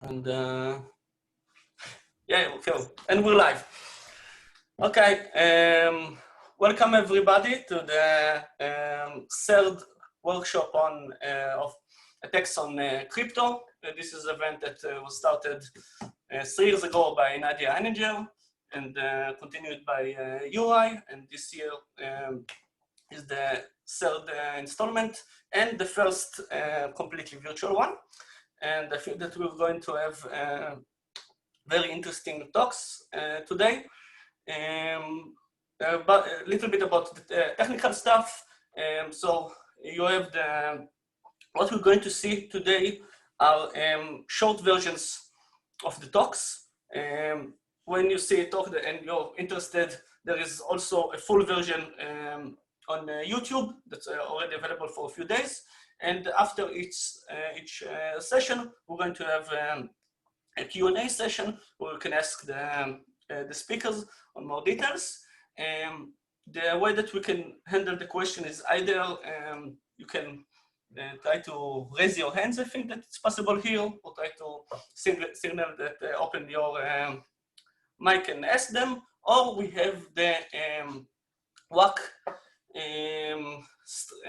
And yeah, okay, and we're live. Okay, welcome everybody to the third workshop on of attacks on crypto. This is an event that was started 3 years ago by Nadia Heininger and continued by UI, and this year is the third installment and the first completely virtual one. And I feel that we're going to have very interesting talks today. But a little bit about the technical stuff. So you have what we're going to see today are short versions of the talks. When you see a talk and you're interested, there is also a full version on YouTube that's already available for a few days. And after each session, we're going to have a Q&A session where you can ask the speakers on more details. The way that we can handle the question is either you can try to raise your hands, I think that it's possible here, or try to signal that open your mic and ask them, or we have the WAC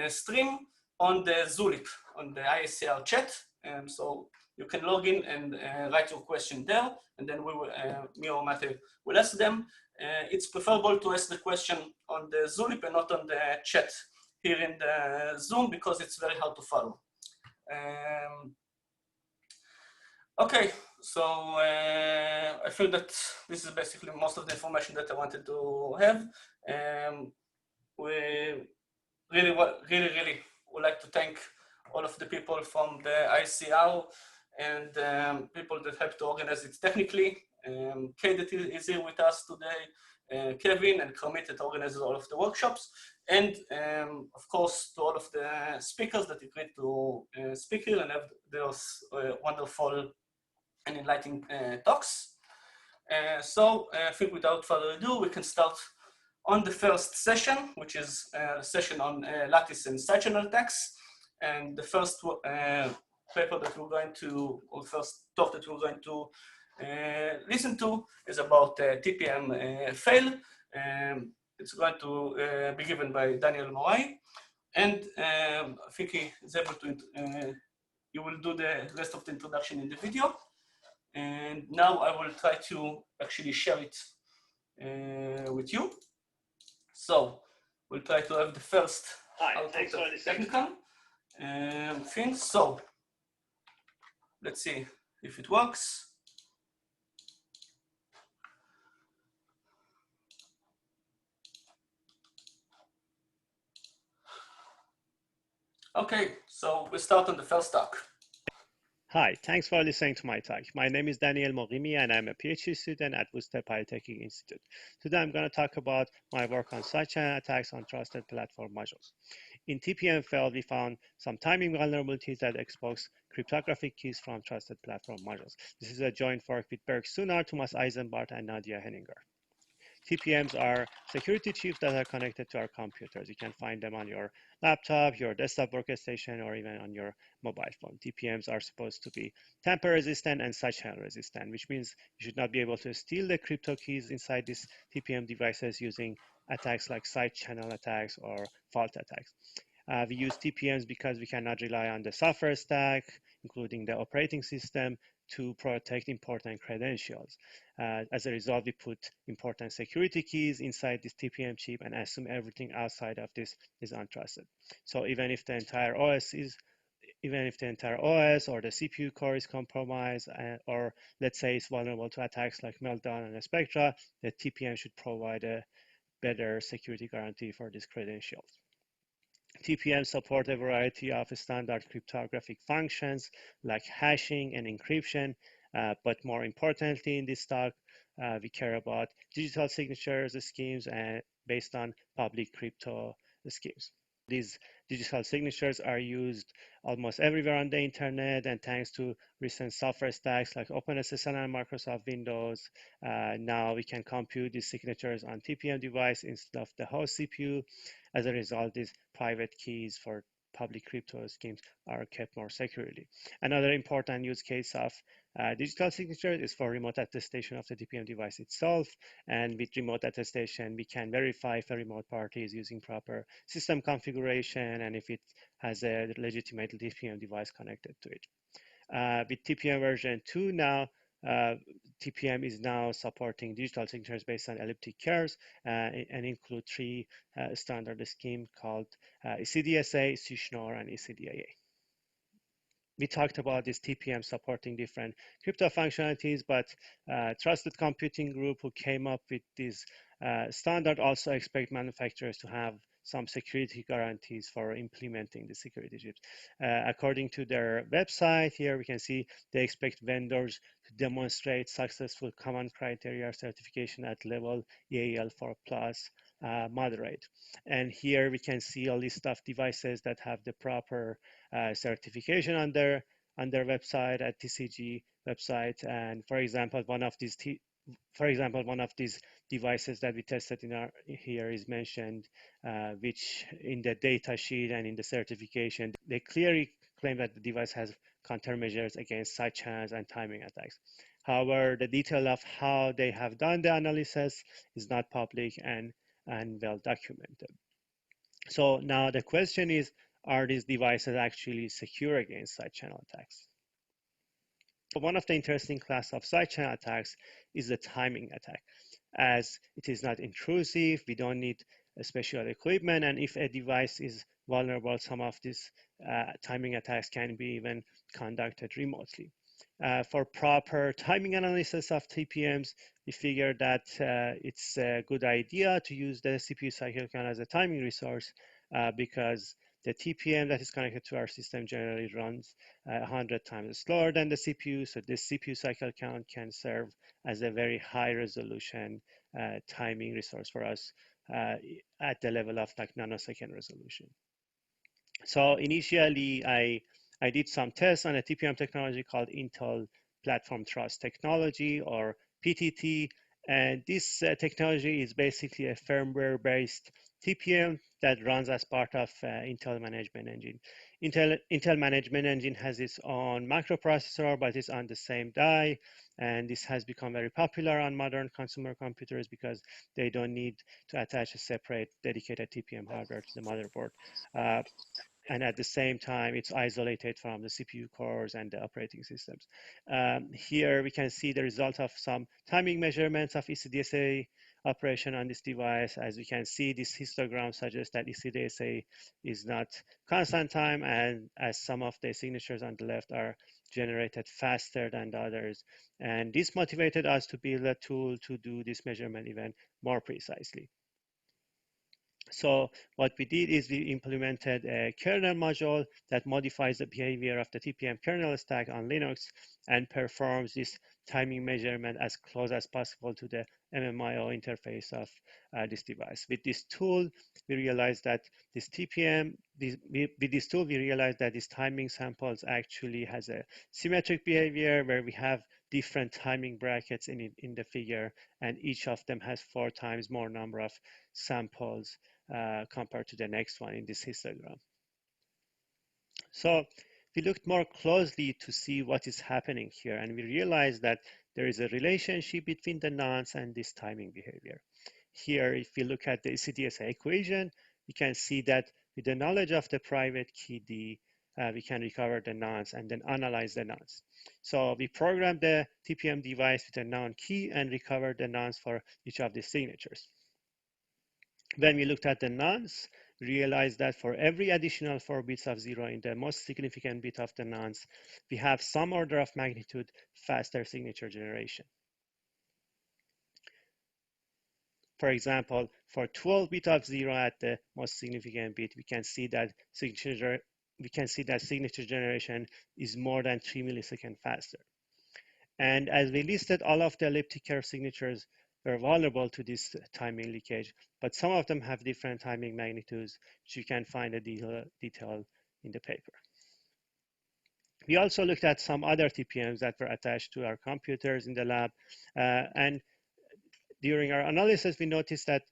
stream on the Zulip, on the ISCR chat. So you can log in and write your question there, and then we will, me or Mate will ask them. It's preferable to ask the question on the Zulip and not on the chat here in the Zoom because it's very hard to follow. Okay, so I feel that this is basically most of the information that I wanted to have. We really would like to thank all of the people from the ICR and people that helped to organize it technically. Kay that is here with us today, Kevin and Kermit that organizes all of the workshops, and of course to all of the speakers that agreed to speak here and have those wonderful and enlightening talks. So I think without further ado, we can start on the first session, which is a session on Lattice and side-channel attacks. And the first paper that we're going to, or first talk that we're going to listen to is about TPM-FAIL. It's going to be given by Daniel Moghimi. And I think he is able to, you will do the rest of the introduction in the video. And now I will try to actually share it with you. So we'll try to have the first technical things. So let's see if it works. Okay, so we start on the first talk. Hi, thanks for listening to my talk. My name is Daniel Moghimi and I'm a PhD student at Worcester Polytechnic Institute. Today I'm going to talk about my work on side-channel attacks on trusted platform modules. In TPM-FAIL, we found some timing vulnerabilities that expose cryptographic keys from trusted platform modules. This is a joint work with Berg Sunar, Thomas Eisenbart, and Nadia Heininger. TPMs are security chips that are connected to our computers. You can find them on your laptop, your desktop workstation, or even on your mobile phone. TPMs are supposed to be tamper resistant and side-channel resistant, which means you should not be able to steal the crypto keys inside these TPM devices using attacks like side-channel attacks or fault attacks. We use TPMs because we cannot rely on the software stack, including the operating system, to protect important credentials. As a result, we put important security keys inside this TPM chip and assume everything outside of this is untrusted. So even if the entire OS or the CPU core is compromised, or let's say it's vulnerable to attacks like Meltdown and Spectra, the TPM should provide a better security guarantee for these credentials. TPM support a variety of standard cryptographic functions like hashing and encryption, but more importantly in this talk, we care about digital signatures schemes and based on public crypto schemes. These digital signatures are used almost everywhere on the internet, and thanks to recent software stacks like OpenSSL and Microsoft Windows, now we can compute these signatures on TPM device instead of the host CPU. As a result, these private keys for public crypto schemes are kept more securely. Another important use case of digital signature is for remote attestation of the TPM device itself. And with remote attestation, we can verify if a remote party is using proper system configuration and if it has a legitimate TPM device connected to it. With TPM version 2 now, TPM is now supporting digital signatures based on elliptic curves and include three standard schemes called ECDSA, CSHNOR, and ECDAA. We talked about this TPM supporting different crypto functionalities, but Trusted Computing Group who came up with this standard also expect manufacturers to have some security guarantees for implementing the security chips. According to their website, here we can see they expect vendors to demonstrate successful common criteria certification at level EAL4 plus moderate. And here we can see a list of devices that have the proper certification on their website at TCG website. And for example, one of these devices that we tested in our here is mentioned, which in the data sheet and in the certification, they clearly claim that the device has countermeasures against side channels and timing attacks. However, the detail of how they have done the analysis is not public and well documented. So now the question is, are these devices actually secure against side channel attacks? So one of the interesting class of side channel attacks is the timing attack. As it is not intrusive, we don't need special equipment, and if a device is vulnerable, some of these timing attacks can be even conducted remotely. For proper timing analysis of TPMs, we figured that it's a good idea to use the CPU cycle count as a timing resource because the TPM that is connected to our system generally runs 100 times slower than the CPU, so this CPU cycle count can serve as a very high resolution timing resource for us at the level of like nanosecond resolution. So initially, I did some tests on a TPM technology called Intel Platform Trust Technology, or PTT. And this technology is basically a firmware-based TPM that runs as part of Intel Management Engine. Intel Management Engine has its own microprocessor, but it's on the same die. And this has become very popular on modern consumer computers because they don't need to attach a separate dedicated TPM hardware to the motherboard. And at the same time, it's isolated from the CPU cores and the operating systems. Here we can see the result of some timing measurements of ECDSA operation on this device. As we can see, this histogram suggests that ECDSA is not constant time, and as some of the signatures on the left are generated faster than the others. And this motivated us to build a tool to do this measurement even more precisely. So what we did is we implemented a kernel module that modifies the behavior of the TPM kernel stack on Linux and performs this timing measurement as close as possible to the MMIO interface of this device. With this tool, we realized that this TPM, with this tool, we realized that this timing samples actually has a symmetric behavior where we have different timing brackets in the figure, and each of them has 4 times more number of samples compared to the next one in this histogram. So we looked more closely to see what is happening here, and we realized that there is a relationship between the nonce and this timing behavior. Here, if we look at the ECDSA equation, we can see that with the knowledge of the private key D, we can recover the nonce and then analyze the nonce. So we programmed the TPM device with a non key and recovered the nonce for each of the signatures. When we looked at the nonce, we realized that for every additional 4 bits of 0 in the most significant bit of the nonce, we have some order of magnitude faster signature generation. For example, for 12 bit of 0 at the most significant bit, we can see that signature generation is more than 3 milliseconds faster. And as we listed, all of the elliptic curve signatures were vulnerable to this timing leakage, but some of them have different timing magnitudes, which you can find a detail in the paper. We also looked at some other TPMs that were attached to our computers in the lab, and during our analysis, we noticed that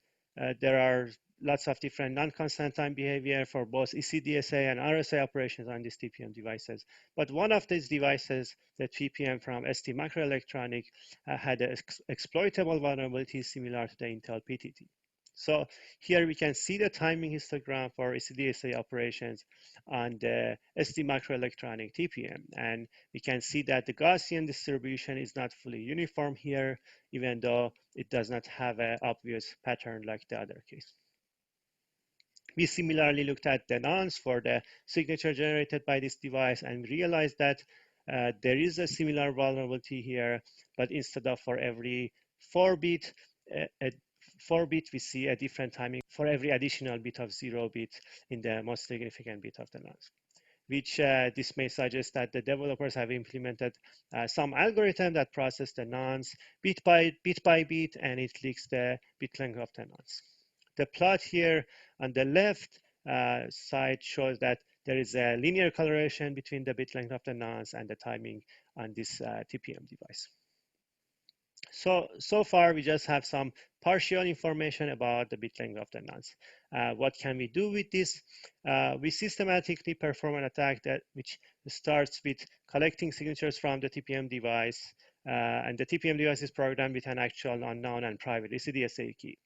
there are lots of different non-constant time behavior for both ECDSA and RSA operations on these TPM devices. But one of these devices, the TPM from ST Microelectronic, had an exploitable vulnerability similar to the Intel PTT. So here we can see the timing histogram for ECDSA operations on the ST Microelectronic TPM. And we can see that the Gaussian distribution is not fully uniform here, even though it does not have an obvious pattern like the other case. We similarly looked at the nonce for the signature generated by this device and realized that there is a similar vulnerability here, but instead of for every 4-bit, we see a different timing for every additional bit of 0 bit in the most significant bit of the nonce, which this may suggest that the developers have implemented some algorithm that process the nonce bit by bit, and it leaks the bit length of the nonce. The plot here on the left side shows that there is a linear correlation between the bit length of the nonce and the timing on this TPM device. So far, we just have some partial information about the bit length of the nonce. What can we do with this? We systematically perform an attack which starts with collecting signatures from the TPM device, and the TPM device is programmed with an actual unknown and private ECDSA key.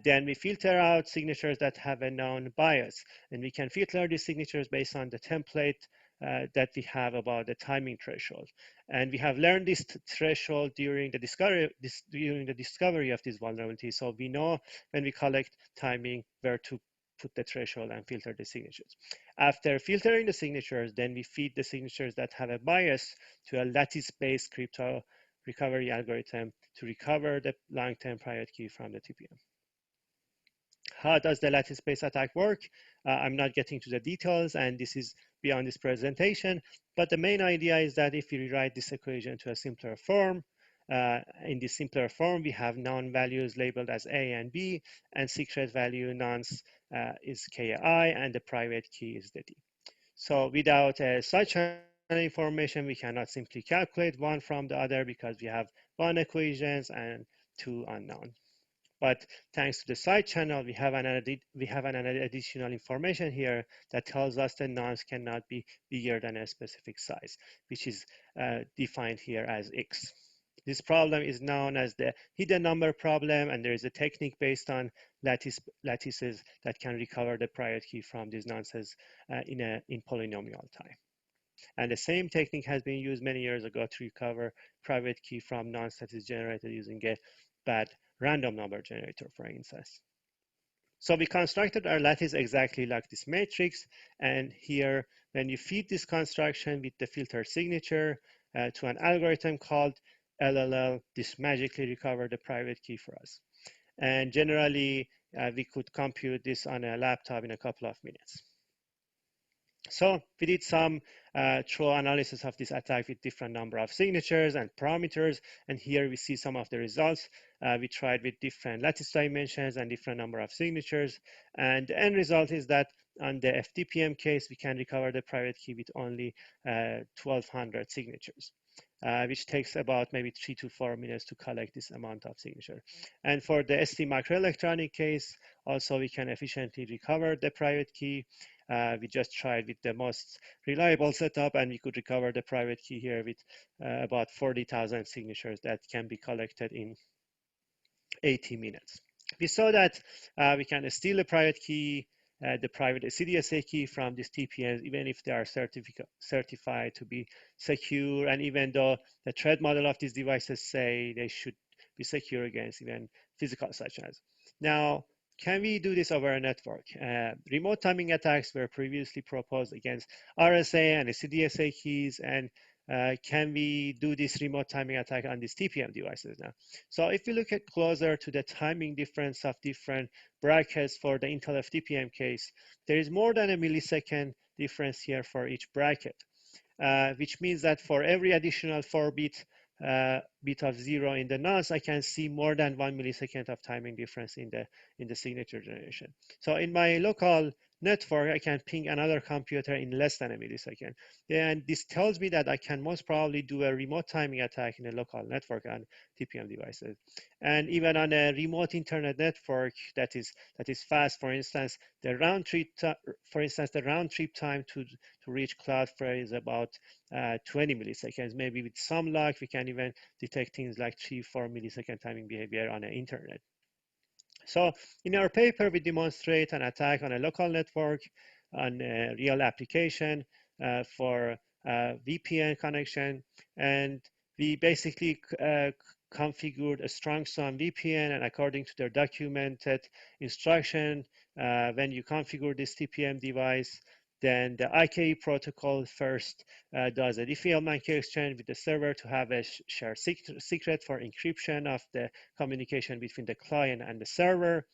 Then we filter out signatures that have a known bias, and we can filter these signatures based on the template that we have about the timing threshold. And we have learned this threshold during the discovery of this vulnerability. So we know when we collect timing where to put the threshold and filter the signatures. After filtering the signatures, then we feed the signatures that have a bias to a lattice-based crypto recovery algorithm to recover the long-term private key from the TPM. How does the lattice-based attack work? I'm not getting to the details, and this is beyond this presentation, but the main idea is that if we rewrite this equation to a simpler form, in this simpler form, we have known values labeled as A and B, and secret value nonce is KI, and the private key is the D. So without such information, we cannot simply calculate one from the other because we have one equations and two unknown. But thanks to the side channel, we have an additional information here that tells us the nonce cannot be bigger than a specific size, which is defined here as X. This problem is known as the hidden number problem, and there is a technique based on lattices that can recover the private key from these nonces in polynomial time. And the same technique has been used many years ago to recover private key from nonce that is generated using a bad random number generator, for instance. So we constructed our lattice exactly like this matrix. And here, when you feed this construction with the filter signature to an algorithm called LLL, this magically recovered the private key for us. And generally, we could compute this on a laptop in a couple of minutes. So we did some thorough analysis of this attack with different number of signatures and parameters. And here we see some of the results. We tried with different lattice dimensions and different number of signatures. And the end result is that on the FTPM case, we can recover the private key with only 1,200 signatures, which takes about maybe 3 to 4 minutes to collect this amount of signature. And for the ST microelectronic case, also we can efficiently recover the private key. We just tried with the most reliable setup, and we could recover the private key here with about 40,000 signatures that can be collected in 80 minutes. We saw that we can steal the private key, the private ECDSA key from these TPMs, even if they are certified to be secure, and even though the threat model of these devices say they should be secure against even physical such as. Now, can we do this over a network? Remote timing attacks were previously proposed against RSA and ECDSA keys, and can we do this remote timing attack on these TPM devices now? So if we look at closer to the timing difference of different brackets for the Intel FTPM case, there is more than a millisecond difference here for each bracket, which means that for every additional 4-bit bit of 0 in the nonce, I can see more than 1 millisecond of timing difference in the signature generation. So in my local network, I can ping another computer in less than a millisecond. And this tells me that I can most probably do a remote timing attack in a local network on TPM devices. And even on a remote internet network that is fast, for instance, the round trip time to reach Cloudflare is about 20 milliseconds. Maybe with some luck, we can even detect things like 3-4 millisecond timing behavior on the internet. So in our paper, we demonstrate an attack on a local network, on a real application for VPN connection. And we basically configured a StrongSwan VPN, and according to their documented instruction, when you configure this TPM device, then the IKE protocol first does a Diffie-Hellman key exchange with the server to have a shared secret for encryption of the communication between the client and the server.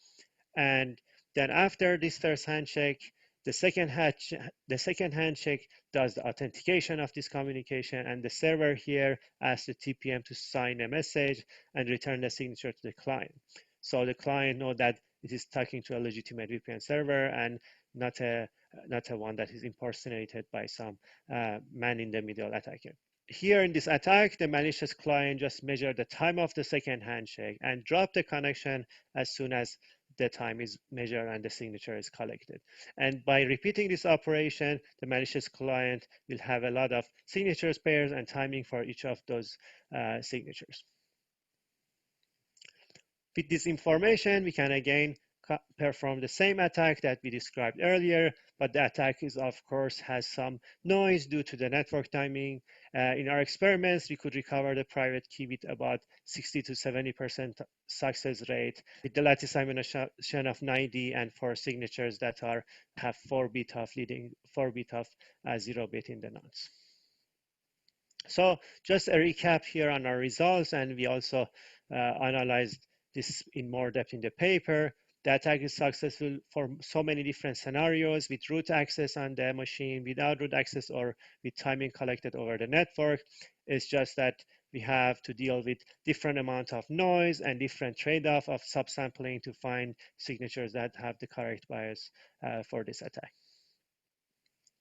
And then after this first handshake, the second handshake does the authentication of this communication, and the server here asks the TPM to sign a message and return the signature to the client. So the client knows that it is talking to a legitimate VPN server and not a one that is impersonated by some man-in-the-middle attacker. Here in this attack, the malicious client just measured the time of the second handshake and dropped the connection as soon as the time is measured and the signature is collected. And by repeating this operation, the malicious client will have a lot of signatures pairs and timing for each of those signatures. With this information, we can again perform the same attack that we described earlier, but the attack is, of course, has some noise due to the network timing. In our experiments, we could recover the private key with about 60 to 70% success rate with the lattice dimension of 90 and for signatures that have 4 bit of 0 bit in the nonce. So just a recap here on our results, and we also analyzed this in more depth in the paper. The attack is successful for so many different scenarios with root access on the machine, without root access, or with timing collected over the network. It's just that we have to deal with different amount of noise and different trade-off of subsampling to find signatures that have the correct bias for this attack.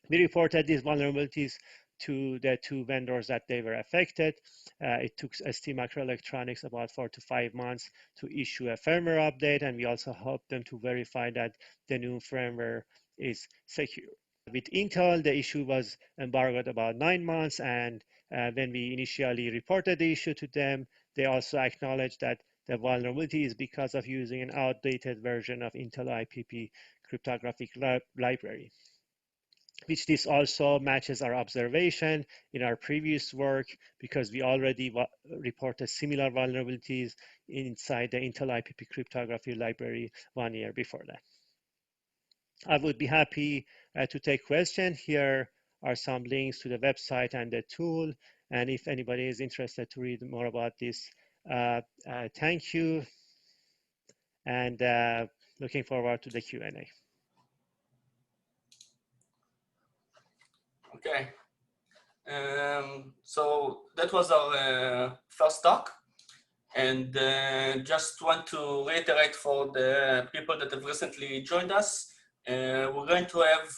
We reported these vulnerabilities to the 2 vendors that they were affected. It took ST Microelectronics about 4 to 5 months to issue a firmware update, and we also helped them to verify that the new firmware is secure. With Intel, the issue was embargoed about 9 months, and when we initially reported the issue to them, they also acknowledged that the vulnerability is because of using an outdated version of Intel IPP cryptographic library, which this also matches our observation in our previous work, because we already reported similar vulnerabilities inside the Intel IPP cryptography library 1 year before that. I would be happy to take questions. Here are some links to the website and the tool. And if anybody is interested to read more about this, thank you. And looking forward to the Q&A. Okay. So that was our first talk. And just want to reiterate for the people that have recently joined us, we're going to have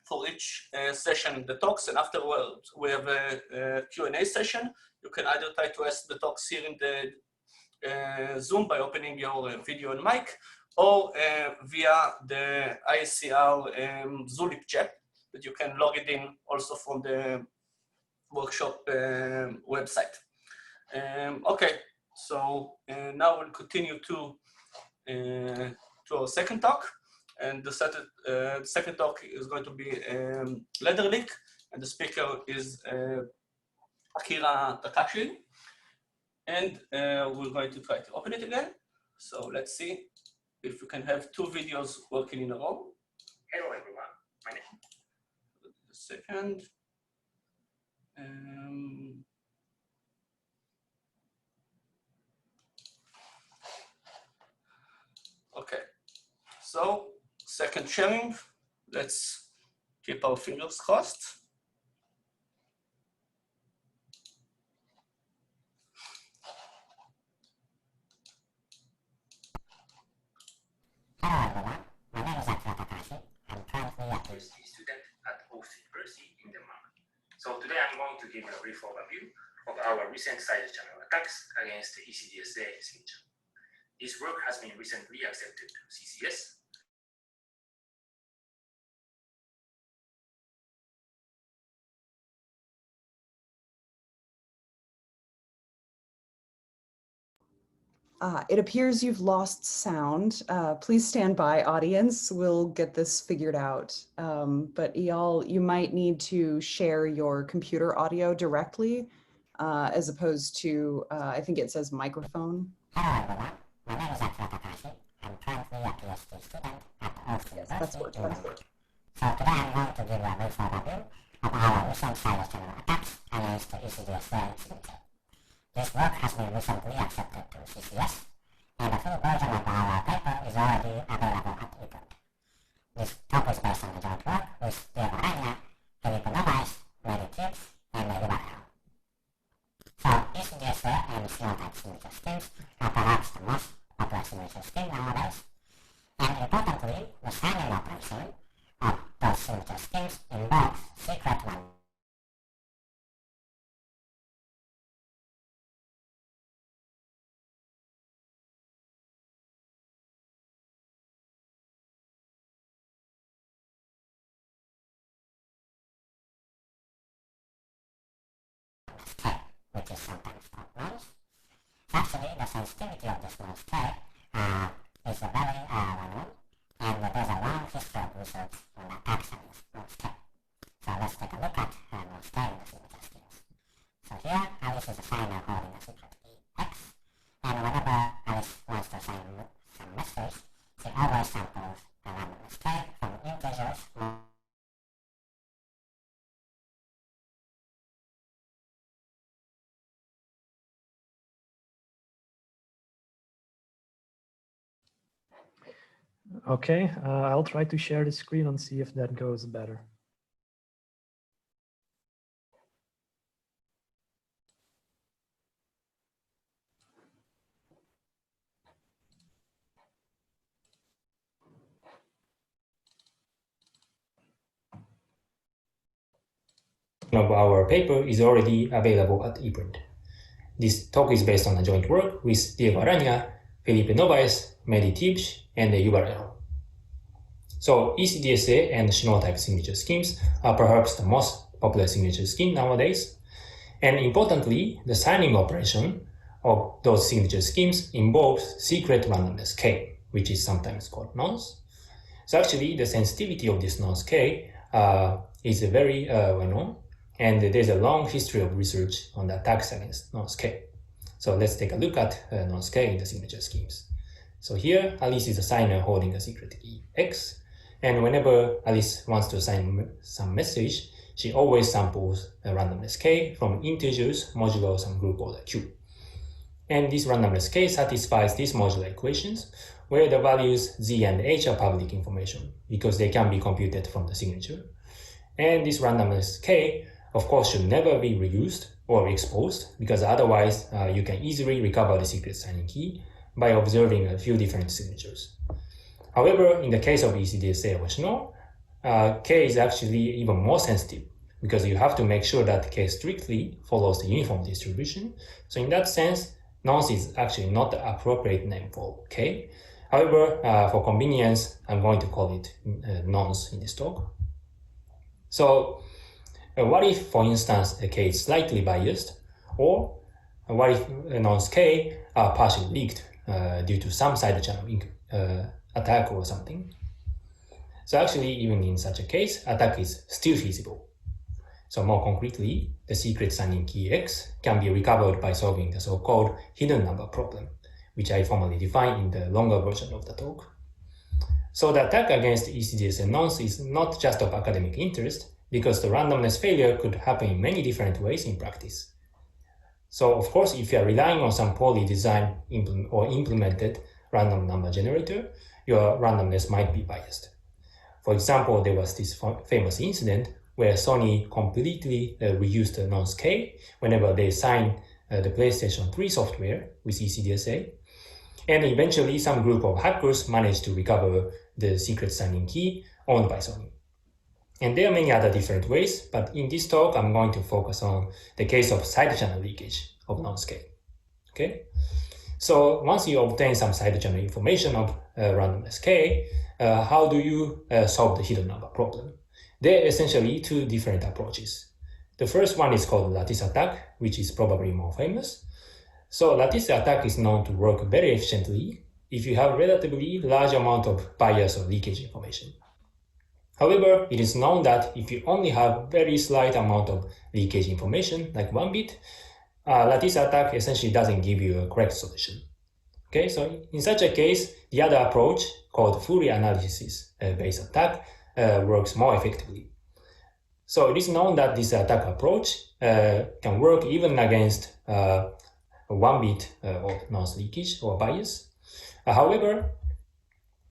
for each session the talks, and afterwards we have a Q&A session. You can either try to ask the talks here in the Zoom by opening your video and mic, or via the ICR Zulip chat that you can log it in also from the workshop website. Okay, so now we'll continue to our second talk, and the second talk is going to be LadderLeak, and the speaker is Akira Takahashi, and we're going to try to open it again. So let's see if we can have 2 videos working in a row. Hello everyone, my name. A second. Okay, so second sharing, let's keep our fingers crossed. Hello everyone, my name is Akira Takahashi, PhD student at Oxford University in Denmark. So today I'm going to give a brief overview of our recent side channel attacks against the ECDSA signature. This work has been recently accepted to CCS. It appears you've lost sound. Please stand by, audience. We'll get this figured out. But Eyal, you might need to share your computer audio directly, as opposed to, I think it says microphone. Hello everyone, my name is Akira Takahashi. I'm currently a PhD student at Oxford University. That's what. So today I'm going to give a brief overview of our recent side channel attacks against the ECDSA signature. This work has been recently accepted to CCS, and a full version of our paper is already available at ePrint. This talk is based on the joint work with Aranha, Nonce, Leakage, and LadderLeak. So ECDSA and Shaanan signature schemes are perhaps the most popular signature scheme nowadays, and importantly, the signing operation of those signature schemes involves secret one. Which is sometimes called Nonce. Actually, the sensitivity of this Nonce is very well-known, and there's a long history of research on attacks against Nonce. So let's take a look at Nonce in the signature schemes. So here, Alice is a signer holding a secret key X, and whenever Alice wants to send some message, she always samples a randomness K from integers. Okay, I'll try to share the screen and see if that goes better. Of our paper is already available at ePrint. This talk is based on a joint work with Aranha, Felipe Novaes, Mehdi Tibsh, and URL. So ECDSA and Shaanan type signature schemes are perhaps the most popular signature scheme nowadays. And importantly, the signing operation of those signature schemes involves secret randomness K, which is sometimes called Nonce. So actually, the sensitivity of this Nonce K is very well known, and there's a long history of research on the attacks against Nonce K. So let's take a look at Nonce K in the signature schemes. So here, Alice is a signer holding a secret key X, and whenever Alice wants to assign some message, she always samples a randomness K from integers modulo some group order Q. And this randomness K satisfies these modular equations, where the values Z and H are public information, because they can be computed from the signature. And this randomness K, of course, should never be reused or exposed, because otherwise you can easily recover the secret signing key by observing a few different signatures. However, in the case of ECDSA or Shaanan, K is actually even more sensitive, because you have to make sure that K strictly follows the uniform distribution. So in that sense, Nonce is actually not the appropriate name for K. However, for convenience, I'm going to call it Nonce in this talk. So what if, for instance, a K is slightly biased, or what if Nonce K are partially leaked due to some side channel attack or something? So actually, even in such a case, attack is still feasible. So more concretely, the secret signing key X can be recovered by solving the so-called hidden number problem, which I formally define in the longer version of the talk. So the attack against ECDSA Nonce is not just of academic interest, because the randomness failure could happen in many different ways in practice. So of course, if you are relying on some poorly designed or implemented random number generator, your randomness might be biased. For example, there was this famous incident where Sony completely reused the Nonce K whenever they signed the PlayStation 3 software with ECDSA. And eventually, some group of hackers managed to recover the secret signing key owned by Sony. And there are many other different ways, but in this talk, I'm going to focus on the case of side channel leakage of Nonce K. Okay? So once you obtain some side channel information of randomness K, how do you solve the hidden number problem? There are essentially two different approaches. The first one is called Lattice attack, which is probably more famous. So Lattice attack is known to work very efficiently if you have relatively large amount of bias or leakage information. However, it is known that if you only have very slight amount of leakage information, like 1 bit, Lattice attack essentially doesn't give you a correct solution. Okay, so in such a case, the other approach called Fourier analysis based attack works more effectively. So it is known that this attack approach can work even against 1 bit of Nonce leakage or bias. However,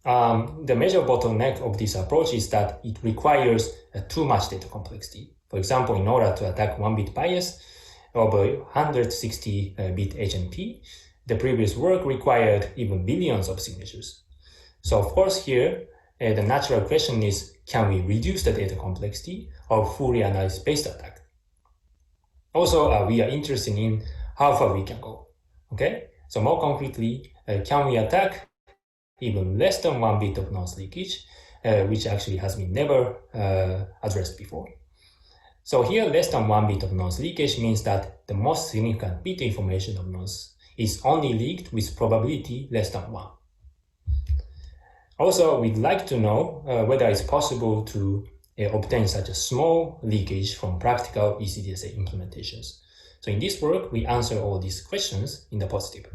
the major bottleneck of this approach is that it requires too much data complexity. For example, in order to attack 1 bit bias of a 160-bit HNP, the previous work required even billions of signatures. So of course here, the natural question is, can we reduce the data complexity of Fourier analysis based attack? Also, we are interested in how far we can go. Okay, so more concretely, can we attack even less than 1 bit of Nonce leakage, which actually has been never addressed before. So here, less than 1 bit of Nonce leakage means that the most significant bit information of Nonce is only leaked with probability less than 1. Also, we'd like to know whether it's possible to obtain such a small leakage from practical ECDSA implementations. So in this work, we answer all these questions in the positive.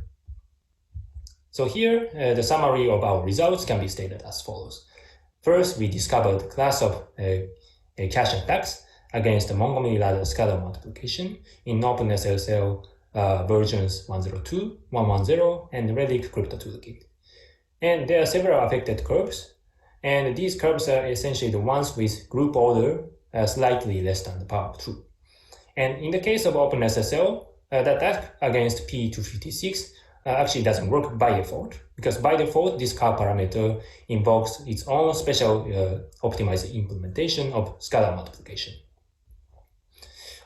So here, the summary of our results can be stated as follows. First, we discovered a class of cache attacks against the Moghimi ladder scalar multiplication in OpenSSL versions 102, 110, and LadderLeak crypto toolkit. And there are several affected curves, and these curves are essentially the ones with group order slightly less than the power of 2. And in the case of OpenSSL, the attack against P256 actually doesn't work by default, because by default, this car parameter invokes its own special optimized implementation of scalar multiplication.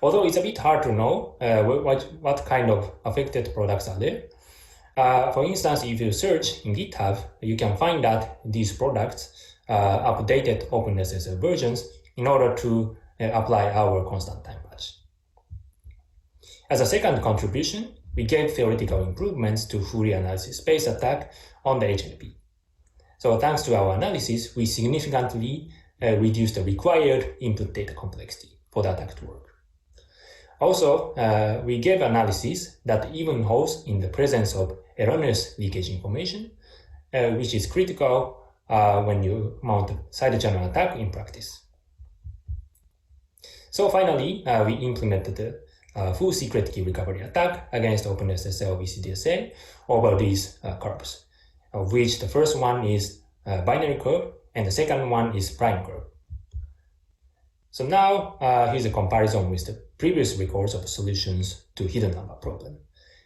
Although it's a bit hard to know what kind of affected products are there. For instance, if you search in GitHub, you can find that these products updated OpenSSL versions in order to apply our constant time patch. As a second contribution, we gave theoretical improvements to Fourier analysis space attack on the HNP. So thanks to our analysis, we significantly reduced the required input data complexity for the attack to work. Also, we gave analysis that even holds in the presence of erroneous leakage information, which is critical when you mount a side channel attack in practice. So finally, we implemented a full secret key recovery attack against OpenSSL ECDSA over these curves, of which the first one is binary curve and the second one is prime curve. So now here's a comparison with the previous records of solutions to hidden number problem.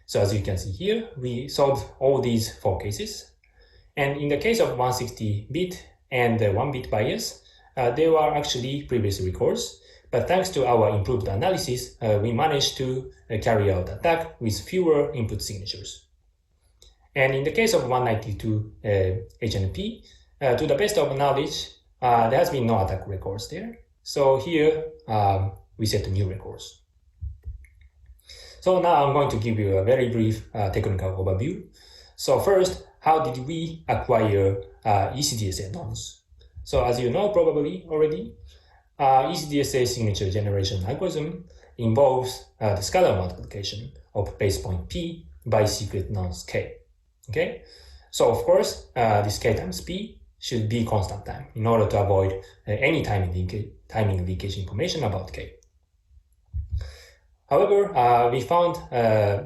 So as you can see here, we solved all these 4 cases. And in the case of 160-bit and the 1-bit bias, they were actually previous records. But thanks to our improved analysis, we managed to carry out attack with fewer input signatures. And in the case of 192 HNP, to the best of knowledge, there has been no attack records there. So here we set new records. So now I'm going to give you a very brief technical overview. So first, how did we acquire ECDSA nonce? So as you know probably already, ECDSA signature generation algorithm involves the scalar multiplication of base point P by secret nonce K. Okay, so of course this K times P should be constant time in order to avoid any timing leakage information about K. However, we found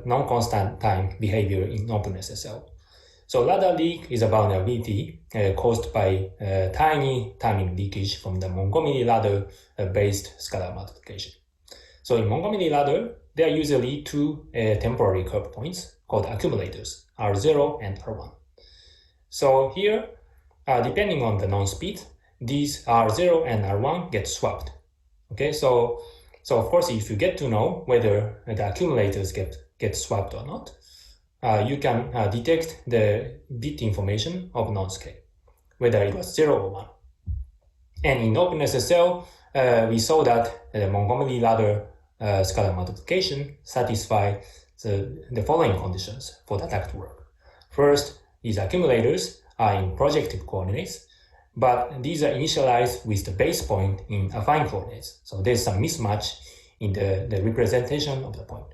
non-constant time behavior in OpenSSL. So LadderLeak is a vulnerability caused by tiny timing leakage from the Moghimi ladder-based scalar multiplication. So in Moghimi ladder, there are usually 2 temporary curve points called accumulators, R0 and R1. So here, depending on the nonce bit, these R0 and R1 get swapped. Okay, so of course, if you get to know whether the accumulators get swapped or not, you can detect the bit information of nonce k, whether it was 0 or 1. And in OpenSSL, we saw that the Moghimi ladder scalar multiplication satisfy the following conditions for the attack to work. First, these accumulators are in projective coordinates, but these are initialized with the base point in affine coordinates. So there's some mismatch in the representation of the point.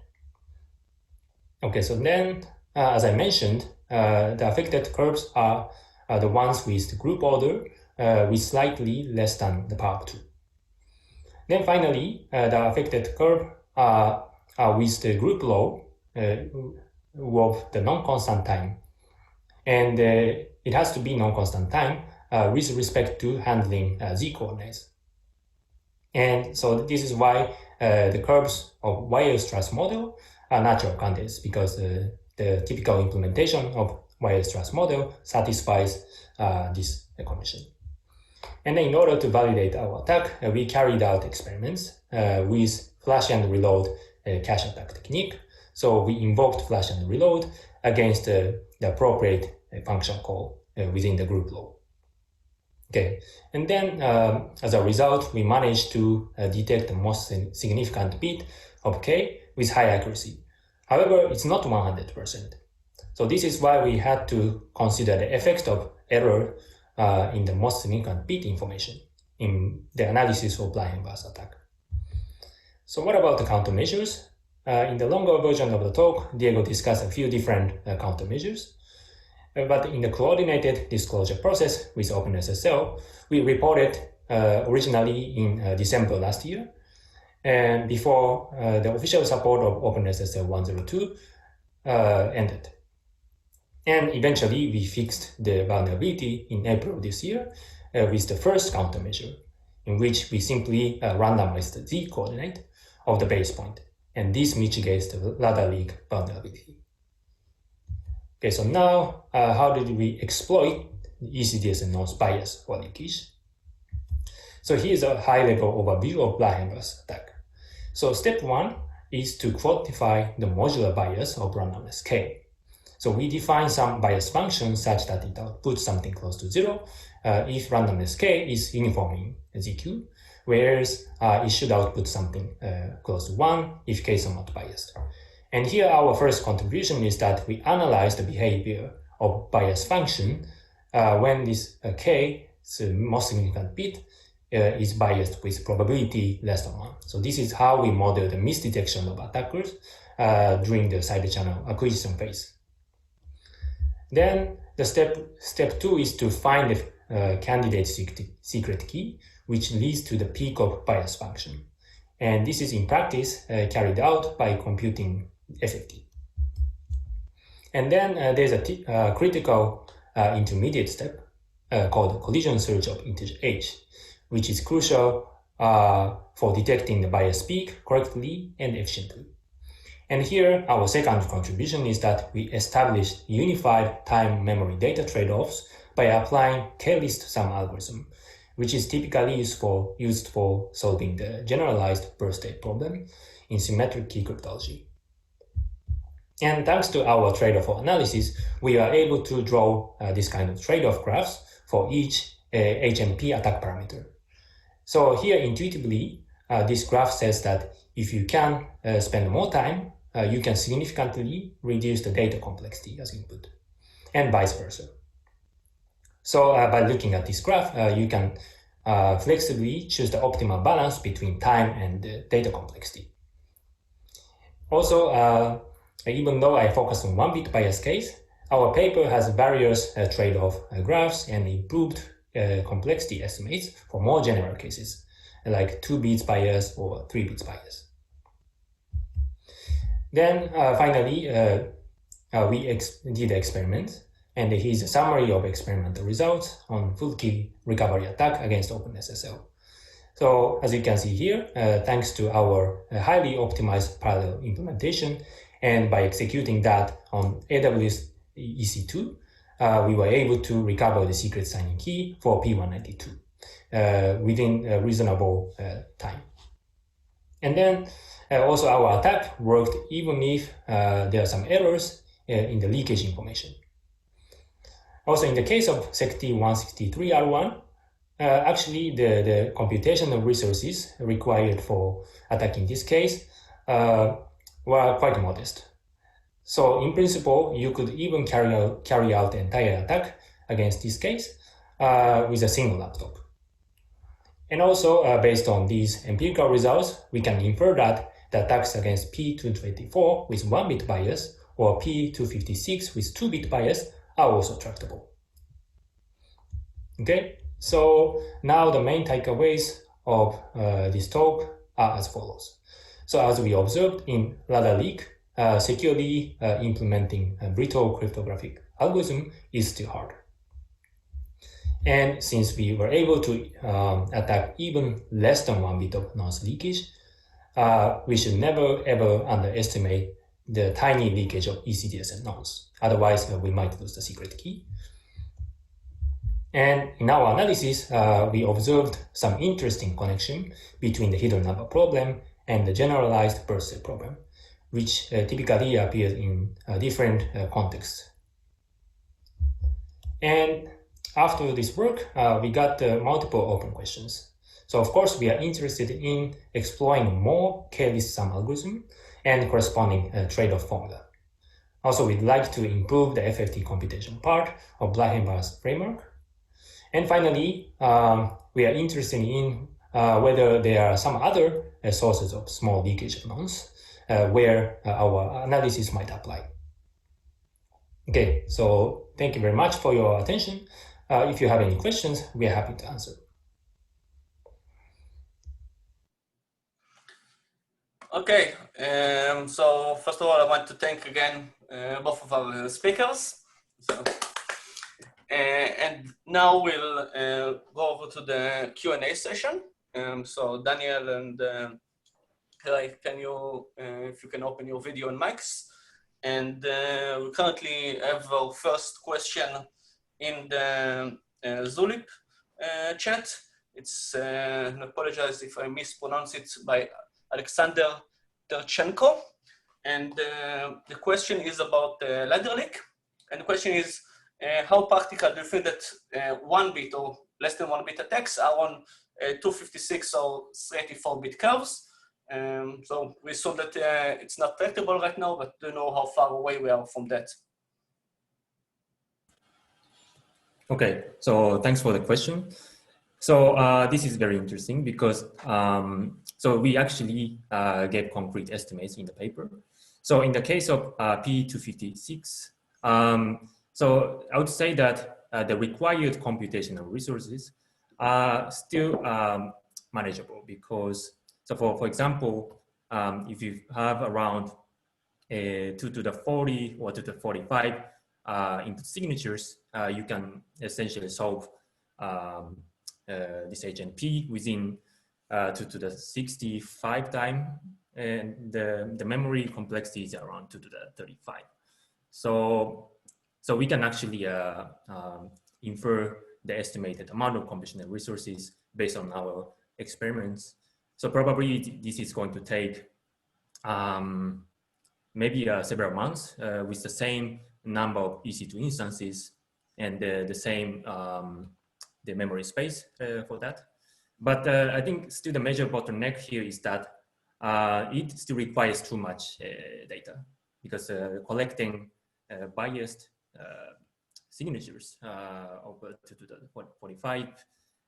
Okay, so then, as I mentioned, the affected curves are the ones with the group order with slightly less than the power of 2. Then finally, the affected curve are with the group law of the non-constant time. And it has to be non-constant time with respect to handling z coordinates. And so this is why the curves of Weierstrass model are natural candidates, because the typical implementation of Weierstrass model satisfies this condition. And in order to validate our attack, we carried out experiments with flash and reload cache attack technique. So we invoked flash and reload against the appropriate function call within the group law. Okay, and then as a result, we managed to detect the most significant bit of k with high accuracy. However, it's not 100%. So this is why we had to consider the effect of error in the most significant bit information in the analysis of Blyhen's attack. So what about the countermeasures? In the longer version of the talk, Diego discussed a few different countermeasures. But in the coordinated disclosure process with OpenSSL, we reported originally in December last year, and before the official support of OpenSSL 1.02 ended. And eventually we fixed the vulnerability in April this year with the first countermeasure, in which we simply randomized the z coordinate of the base point, and this mitigates the LadderLeak vulnerability. Okay, so now how did we exploit the ECDSA nonce bias for leakage? So here's a high-level overview of Blyhen's attack. So step 1 is to quantify the modular bias of randomness k. So we define some bias function such that it outputs something close to 0 if randomness k is uniform in ZQ, whereas it should output something close to 1 if k is not biased. And here our first contribution is that we analyze the behavior of bias function when this k, so most significant bit, is biased with probability less than 1. So this is how we model the misdetection of attackers during the side channel acquisition phase. Then the step 2 is to find the candidate secret key, which leads to the peak of bias function. And this is in practice carried out by computing FFT. And then there's a critical intermediate step called collision search of integer h, which is crucial for detecting the bias peak correctly and efficiently. And here our second contribution is that we established unified time memory data trade-offs by applying k-list sum algorithm, which is typically used for solving the generalized birthday problem in symmetric key cryptology. And thanks to our trade-off analysis, we are able to draw this kind of trade-off graphs for each HMP attack parameter. So here intuitively, this graph says that if you can spend more time, you can significantly reduce the data complexity as input, and vice versa. So by looking at this graph, you can flexibly choose the optimal balance between time and data complexity. Also, even though I focus on 1-bit bias case, our paper has various trade-off graphs and improved complexity estimates for more general cases, like 2 bits bias or 3 bits bias. Then finally, we did the experiment, and here's a summary of experimental results on full key recovery attack against OpenSSL. So as you can see here, thanks to our highly optimized parallel implementation, and by executing that on AWS EC2, we were able to recover the secret signing key for P192, within a reasonable time. And then also our attack worked even if there are some errors in the leakage information. Also, in the case of SecT-163R1, actually the computational resources required for attacking this case were quite modest. So in principle, you could even carry out the entire attack against this case with a single laptop. And also, based on these empirical results, we can infer that the attacks against P224 with 1-bit bias or P256 with 2-bit bias are also tractable. Okay, so now the main takeaways of this talk are as follows. So as we observed in LadderLeak, securely implementing a brittle cryptographic algorithm is still hard. And since we were able to attack even less than 1 bit of Nonce leakage, we should never ever underestimate the tiny leakage of ECDSA Nonce. Otherwise, we might lose the secret key. And in our analysis, we observed some interesting connection between the hidden number problem and the generalized birthday problem, which typically appears in different contexts. And after this work, we got multiple open questions. So of course, we are interested in exploring more k-list sum algorithm and corresponding trade-off formula. Also, we'd like to improve the FFT computation part of Blyhenbar's framework. And finally, we are interested in whether there are some other sources of small leakage of Nonce where our analysis might apply. Okay, so thank you very much for your attention. If you have any questions, we are happy to answer. Okay, so first of all, I want to thank again both of our speakers. So, and now we'll go over to the Q&A session. So Daniel and can you, if you can open your video and mics. And we currently have our first question in the Zulip chat. It's, I apologize if I mispronounce it, by Alexander Terchenko. And the question is about LadderLeak. And the question is, how practical do you think that 1 bit or less than 1 bit attacks are on 256 or 34-bit curves? So we saw that it's not tractable right now, but do you know how far away we are from that? Okay, so thanks for the question. So this is very interesting because so we actually gave concrete estimates in the paper. So in the case of P256, so I would say that the required computational resources are still manageable because, so for example, if you have around 2 to the 40 or 2 to the 45 input signatures, you can essentially solve this HNP within 2 to the 65 time, and the memory complexity is around 2 to the 35. So we can actually infer the estimated amount of computational resources based on our experiments. So probably this is going to take maybe several months with the same number of EC2 instances and the same the memory space for that. But I think still the major bottleneck here is that it still requires too much data because collecting biased signatures of 2 to the 45,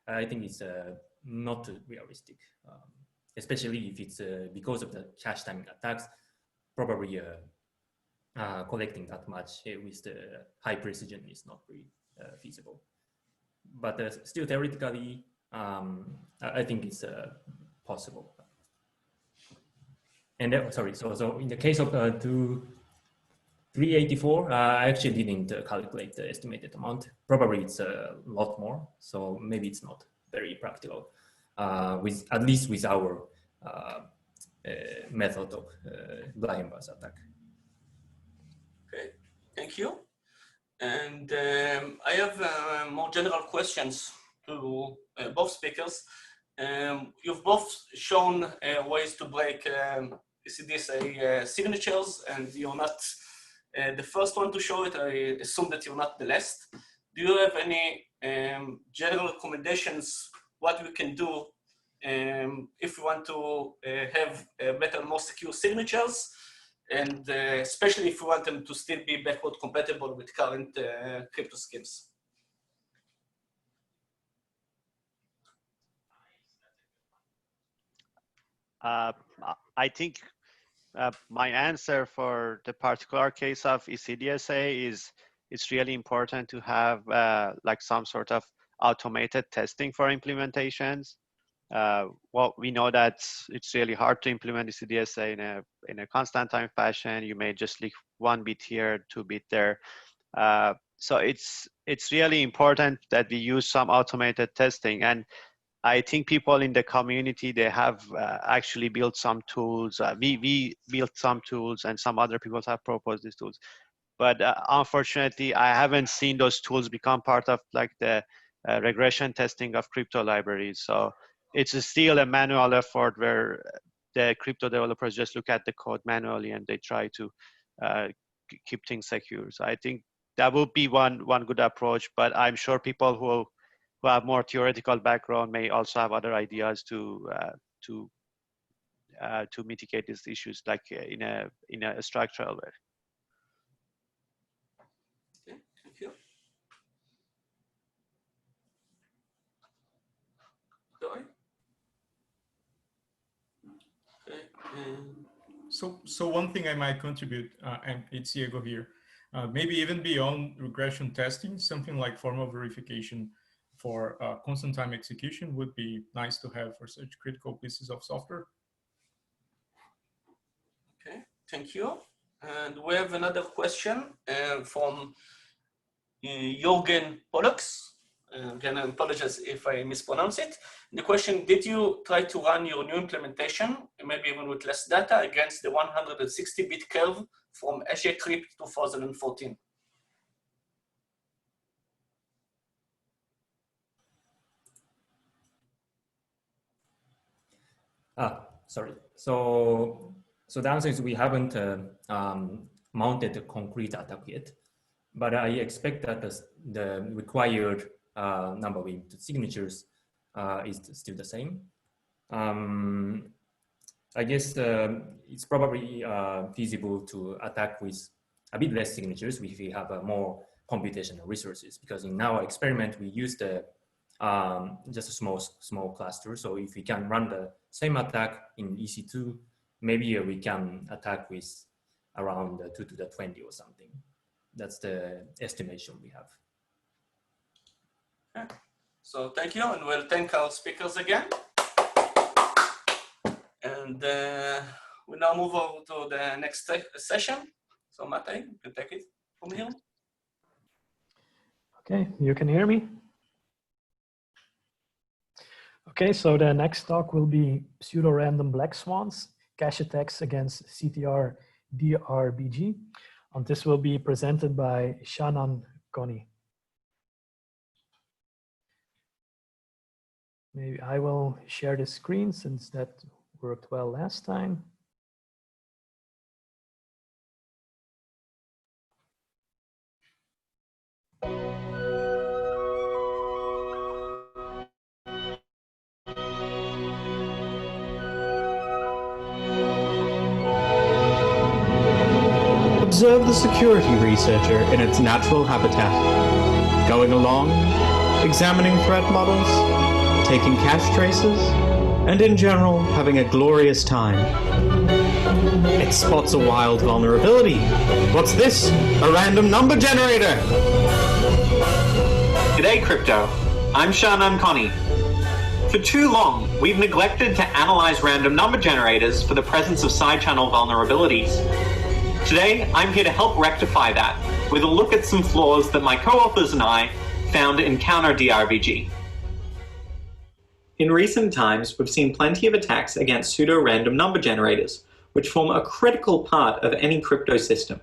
I think it's not realistic, especially if it's because of the cache timing attacks, probably collecting that much with the high precision is not really feasible. But still theoretically, I think it's possible. And sorry, so in the case of 384, I actually didn't calculate the estimated amount. Probably it's a lot more, so maybe it's not very practical, with at least with our method of Blyhenbar's attack. Okay, thank you. And I have more general questions to both speakers. You've both shown ways to break ECDSA signatures, and you're not the first one to show it. I assume that you're not the last. Do you have any general recommendations what we can do if we want to have better, more secure signatures, and especially if we want them to still be backward compatible with current crypto schemes? I think my answer for the particular case of ECDSA is it's really important to have like some sort of automated testing for implementations. Well, we know that it's really hard to implement ECDSA in a constant time fashion. You may just leak 1 bit here, 2 bit there. So it's really important that we use some automated testing. And I think people in the community, they have actually built some tools. We built some tools, and some other people have proposed these tools. But unfortunately, I haven't seen those tools become part of like the regression testing of crypto libraries. So it's still a manual effort where the crypto developers just look at the code manually and they try to keep things secure. So I think that would be one good approach. But I'm sure people who have more theoretical background may also have other ideas to mitigate these issues, like in a structural way. Okay, thank you. Okay. So one thing I might contribute, and it's Diego here, maybe even beyond regression testing, something like formal verification for constant time execution would be nice to have for such critical pieces of software. Okay, thank you. And we have another question from Jorgen Pollux. Again, I apologize if I mispronounce it. The question, did you try to run your new implementation, maybe even with less data, against the 160-bit curve from AsiaCrypt 2014? Sorry. So the answer is we haven't mounted a concrete attack yet, but I expect that the required number of signatures is still the same. I guess it's probably feasible to attack with a bit less signatures if we have more computational resources, because in our experiment we used just a small cluster. So if we can run the same attack in EC2, maybe we can attack with around 2 to the 20 or something. That's the estimation we have. Okay. So thank you, and we'll thank our speakers again. And we now move over to the next session. So Matej, you can take it from here. Okay, you can hear me? Okay, so the next talk will be pseudo-random black swans, cache attacks against CTR DRBG. And this will be presented by Shaanan Cohney. Maybe I will share the screen since that worked well last time. Observe the security researcher in its natural habitat, going along, examining threat models, taking cache traces, and in general, having a glorious time. It spots a wild vulnerability. What's this? A random number generator! G'day, Crypto. I'm Shaanan Cohney. For too long, we've neglected to analyze random number generators for the presence of side channel vulnerabilities. Today, I'm here to help rectify that with a look at some flaws that my co-authors and I found in Counter DRBG. In recent times, we've seen plenty of attacks against pseudo-random number generators, which form a critical part of any crypto system.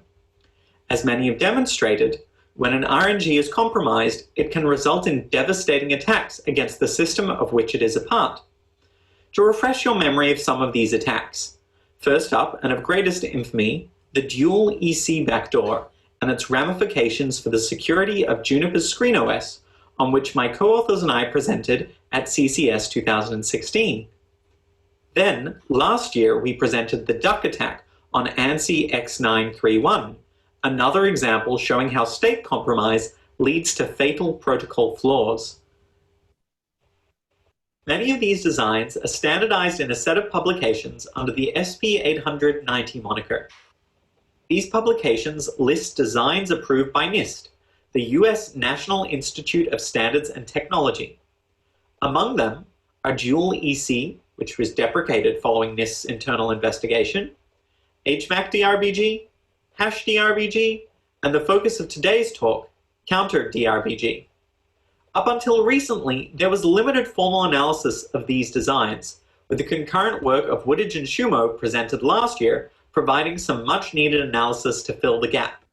As many have demonstrated, when an RNG is compromised, it can result in devastating attacks against the system of which it is a part. To refresh your memory of some of these attacks, first up, and of greatest infamy, the dual EC backdoor and its ramifications for the security of Juniper's ScreenOS, on which my co-authors and I presented at CCS 2016. Then, last year, we presented the duck attack on ANSI X931, another example showing how state compromise leads to fatal protocol flaws. Many of these designs are standardized in a set of publications under the SP890 moniker. These publications list designs approved by NIST, the US National Institute of Standards and Technology. Among them are dual EC, which was deprecated following NIST's internal investigation, HMAC DRBG, hash DRBG, and the focus of today's talk, counter DRBG. Up until recently, there was limited formal analysis of these designs, with the concurrent work of Woodage and Shumo presented last year providing some much-needed analysis to fill the gap.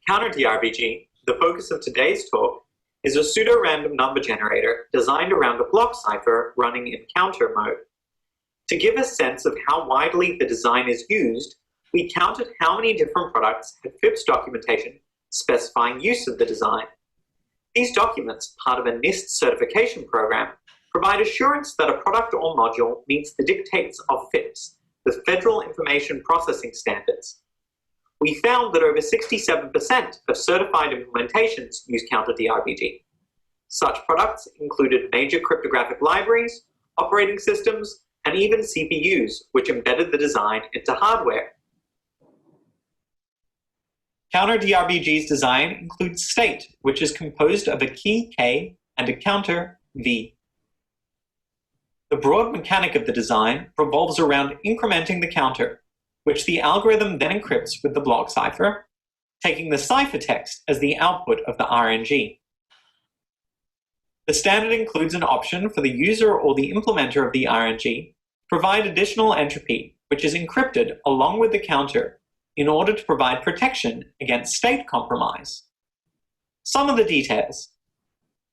Counter DRBG, the focus of today's talk, is a pseudo-random number generator designed around a block cipher running in counter mode. To give a sense of how widely the design is used, we counted how many different products had FIPS documentation specifying use of the design. These documents, part of a NIST certification program, provide assurance that a product or module meets the dictates of FIPS, the Federal Information Processing Standards. We found that over 67% of certified implementations use counter DRBG. Such products included major cryptographic libraries, operating systems, and even CPUs, which embedded the design into hardware. Counter DRBG's design includes state, which is composed of a key K and a counter V. The broad mechanic of the design revolves around incrementing the counter, which the algorithm then encrypts with the block cipher, taking the ciphertext as the output of the RNG. The standard includes an option for the user or the implementer of the RNG to provide additional entropy, which is encrypted along with the counter in order to provide protection against state compromise. Some of the details.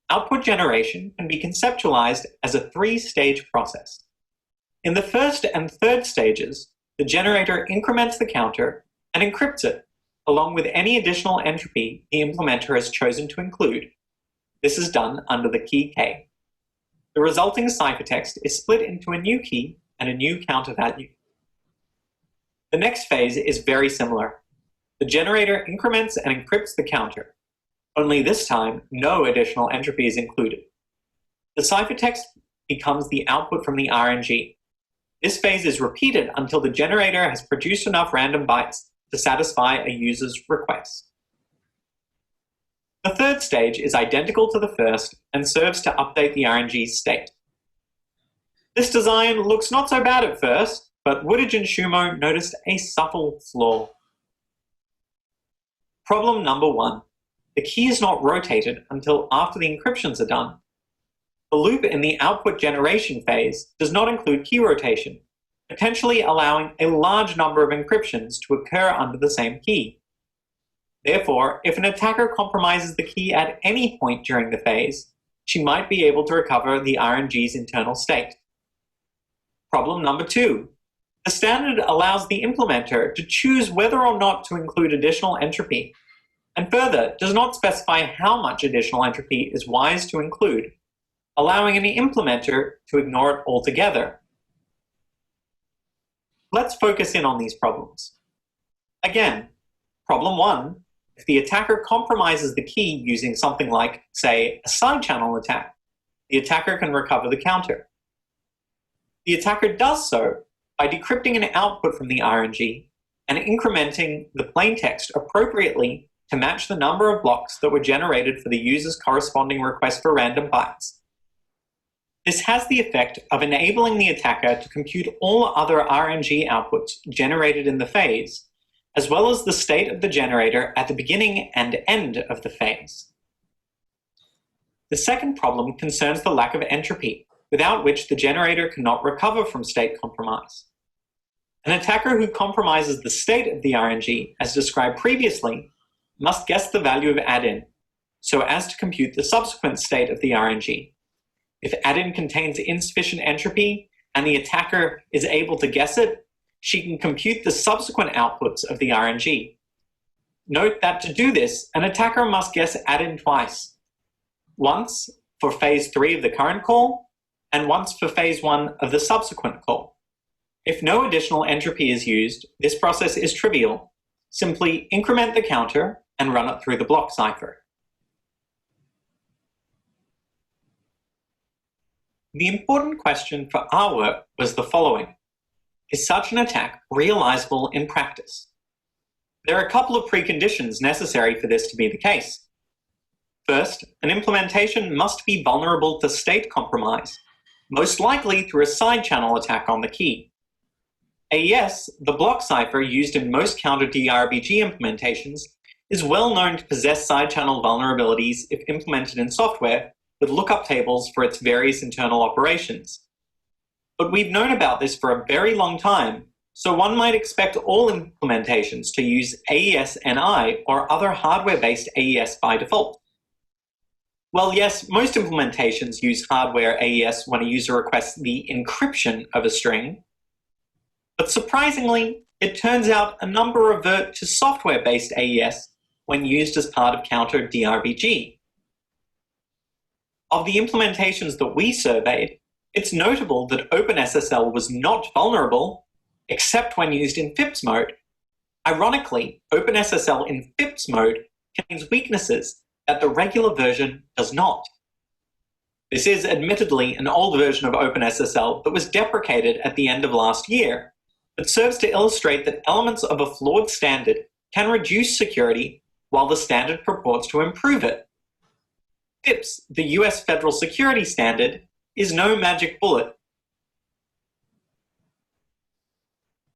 Output generation can be conceptualized as a three-stage process. In the first and third stages, the generator increments the counter and encrypts it, along with any additional entropy the implementer has chosen to include. This is done under the key K. The resulting ciphertext is split into a new key and a new counter value. The next phase is very similar. The generator increments and encrypts the counter. Only this time, no additional entropy is included. The ciphertext becomes the output from the RNG. This phase is repeated until the generator has produced enough random bytes to satisfy a user's request. The third stage is identical to the first and serves to update the RNG's state. This design looks not so bad at first, but Woodage and Shumo noticed a subtle flaw. Problem number one. The key is not rotated until after the encryptions are done. The loop in the output generation phase does not include key rotation, potentially allowing a large number of encryptions to occur under the same key. Therefore, if an attacker compromises the key at any point during the phase, she might be able to recover the RNG's internal state. Problem number two. The standard allows the implementer to choose whether or not to include additional entropy, and further does not specify how much additional entropy is wise to include, allowing an implementer to ignore it altogether. Let's focus in on these problems. Again, problem one, if the attacker compromises the key using something like, say, a side channel attack, the attacker can recover the counter. The attacker does so by decrypting an output from the RNG and incrementing the plaintext appropriately to match the number of blocks that were generated for the user's corresponding request for random bytes. This has the effect of enabling the attacker to compute all other RNG outputs generated in the phase, as well as the state of the generator at the beginning and end of the phase. The second problem concerns the lack of entropy, without which the generator cannot recover from state compromise. An attacker who compromises the state of the RNG, as described previously, must guess the value of add-in so as to compute the subsequent state of the RNG. If add-in contains insufficient entropy and the attacker is able to guess it, she can compute the subsequent outputs of the RNG. Note that to do this, an attacker must guess add-in twice. Once for phase 3 of the current call, and once for phase 1 of the subsequent call. If no additional entropy is used, this process is trivial. Simply increment the counter and run it through the block cipher. The important question for our work was the following. Is such an attack realizable in practice? There are a couple of preconditions necessary for this to be the case. First, an implementation must be vulnerable to state compromise, most likely through a side channel attack on the key. AES, the block cipher used in most counter-DRBG implementations, is well known to possess side channel vulnerabilities if implemented in software with lookup tables for its various internal operations. But we've known about this for a very long time, so one might expect all implementations to use AES-NI or other hardware-based AES by default. Well, yes, most implementations use hardware AES when a user requests the encryption of a string, but surprisingly, it turns out a number revert to software-based AES when used as part of counter-DRBG. Of the implementations that we surveyed, it's notable that OpenSSL was not vulnerable, except when used in FIPS mode. Ironically, OpenSSL in FIPS mode contains weaknesses that the regular version does not. This is admittedly an old version of OpenSSL that was deprecated at the end of last year, but serves to illustrate that elements of a flawed standard can reduce security while the standard purports to improve it. FIPS, the US federal security standard, is no magic bullet.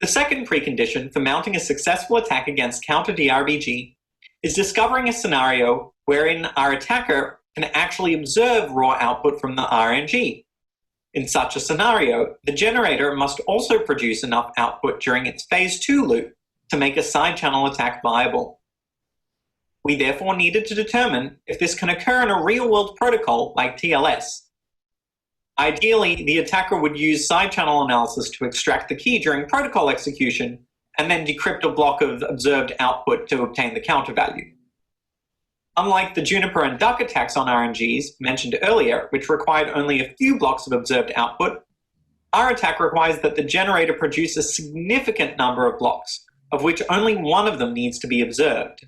The second precondition for mounting a successful attack against counter-DRBG is discovering a scenario wherein our attacker can actually observe raw output from the RNG. In such a scenario, the generator must also produce enough output during its phase 2 loop to make a side channel attack viable. We therefore needed to determine if this can occur in a real-world protocol like TLS. Ideally, the attacker would use side channel analysis to extract the key during protocol execution and then decrypt a block of observed output to obtain the counter value. Unlike the Juniper and Duck attacks on RNGs mentioned earlier, which required only a few blocks of observed output, our attack requires that the generator produce a significant number of blocks, of which only one of them needs to be observed.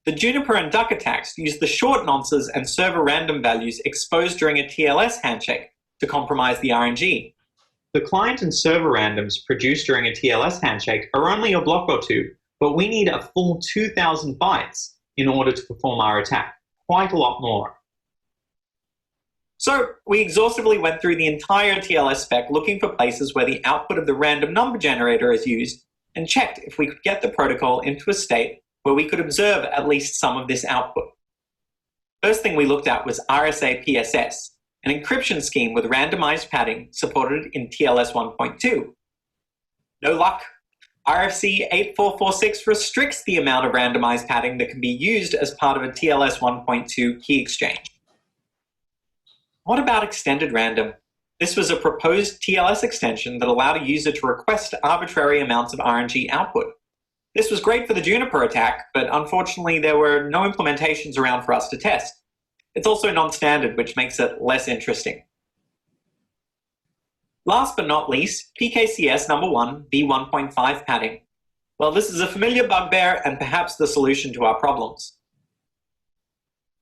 The Juniper and Duck attacks use the short nonces and server random values exposed during a TLS handshake to compromise the RNG. The client and server randoms produced during a TLS handshake are only a block or two, but we need a full 2,000 bytes in order to perform our attack, quite a lot more. So we exhaustively went through the entire TLS spec looking for places where the output of the random number generator is used and checked if we could get the protocol into a state where we could observe at least some of this output. First thing we looked at was RSA PSS, an encryption scheme with randomized padding supported in TLS 1.2. No luck. RFC 8446 restricts the amount of randomized padding that can be used as part of a TLS 1.2 key exchange. What about extended random? This was a proposed TLS extension that allowed a user to request arbitrary amounts of RNG output. This was great for the Juniper attack, but unfortunately there were no implementations around for us to test. It's also non-standard, which makes it less interesting. Last but not least, PKCS number 1, V1.5 padding. Well, this is a familiar bugbear and perhaps the solution to our problems.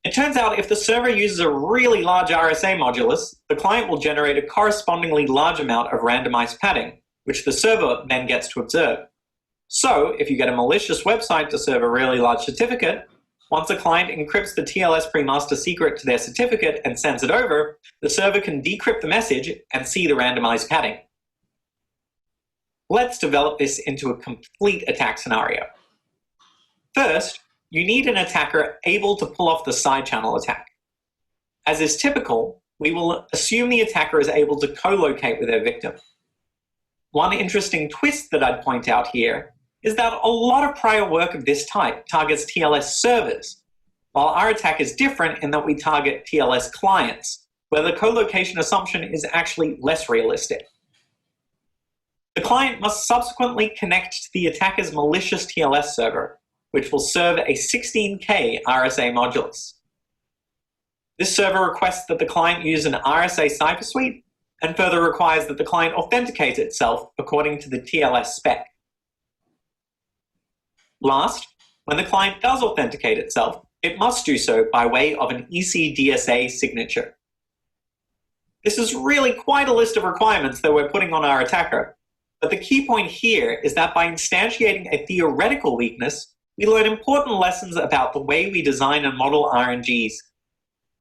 It turns out if the server uses a really large RSA modulus, the client will generate a correspondingly large amount of randomized padding, which the server then gets to observe. So, if you get a malicious website to serve a really large certificate, once a client encrypts the TLS pre-master secret to their certificate and sends it over, the server can decrypt the message and see the randomized padding. Let's develop this into a complete attack scenario. First, you need an attacker able to pull off the side channel attack. As is typical, we will assume the attacker is able to co-locate with their victim. One interesting twist that I'd point out here is that a lot of prior work of this type targets TLS servers, while our attack is different in that we target TLS clients, where the co-location assumption is actually less realistic. The client must subsequently connect to the attacker's malicious TLS server, which will serve a 16K RSA modulus. This server requests that the client use an RSA cipher suite and further requires that the client authenticates itself according to the TLS spec. Last, when the client does authenticate itself, it must do so by way of an ECDSA signature. This is really quite a list of requirements that we're putting on our attacker, but the key point here is that by instantiating a theoretical weakness, we learn important lessons about the way we design and model RNGs.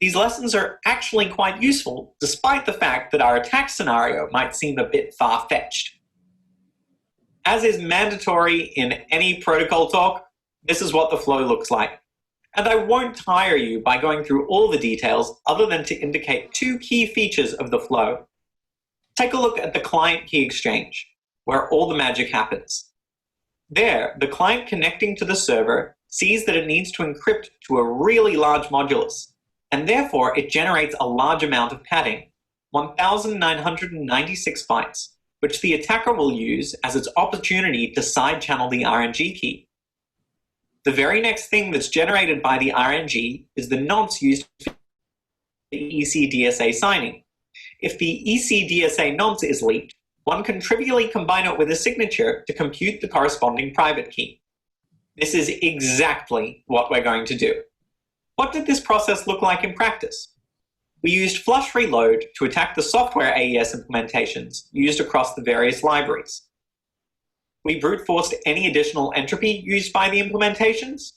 These lessons are actually quite useful, despite the fact that our attack scenario might seem a bit far-fetched. As is mandatory in any protocol talk, this is what the flow looks like. And I won't tire you by going through all the details other than to indicate two key features of the flow. Take a look at the client key exchange, where all the magic happens. There, the client connecting to the server sees that it needs to encrypt to a really large modulus, and therefore it generates a large amount of padding, 1,996 bytes, which the attacker will use as its opportunity to side-channel the RNG key. The very next thing that's generated by the RNG is the nonce used for the ECDSA signing. If the ECDSA nonce is leaked, one can trivially combine it with a signature to compute the corresponding private key. This is exactly what we're going to do. What did this process look like in practice? We used flush reload to attack the software AES implementations used across the various libraries. We brute forced any additional entropy used by the implementations.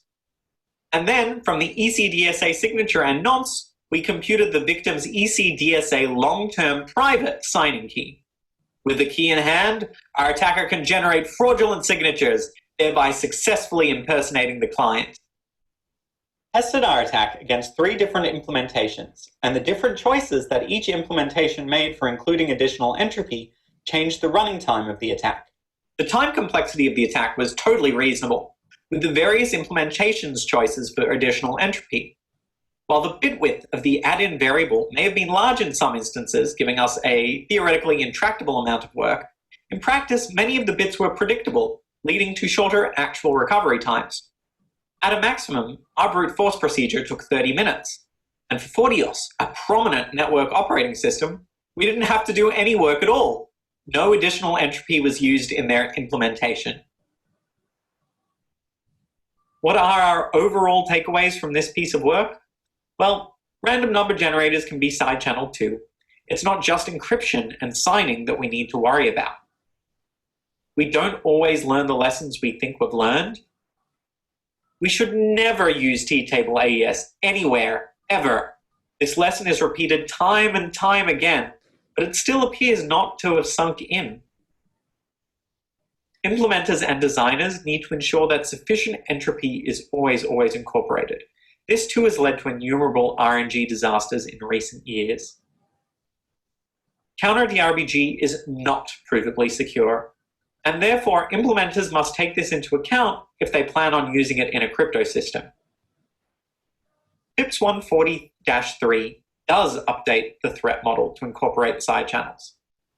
And then, from the ECDSA signature and nonce, we computed the victim's ECDSA long-term private signing key. With the key in hand, our attacker can generate fraudulent signatures, thereby successfully impersonating the client. Tested our attack against 3 different implementations, and the different choices that each implementation made for including additional entropy changed the running time of the attack. The time complexity of the attack was totally reasonable, with the various implementations choices for additional entropy. While the bit width of the add-in variable may have been large in some instances, giving us a theoretically intractable amount of work, in practice many of the bits were predictable, leading to shorter actual recovery times. At a maximum, our brute force procedure took 30 minutes, and for Fortios, a prominent network operating system, we didn't have to do any work at all. No additional entropy was used in their implementation. What are our overall takeaways from this piece of work? Well, random number generators can be side-channeled too. It's not just encryption and signing that we need to worry about. We don't always learn the lessons we think we've learned. We should never use T-table AES anywhere, ever. This lesson is repeated time and time again, but it still appears not to have sunk in. Implementers and designers need to ensure that sufficient entropy is always incorporated. This too has led to innumerable RNG disasters in recent years. Counter-DRBG is not provably secure, and therefore implementers must take this into account if they plan on using it in a crypto system. FIPS 140-3 does update the threat model to incorporate side channels,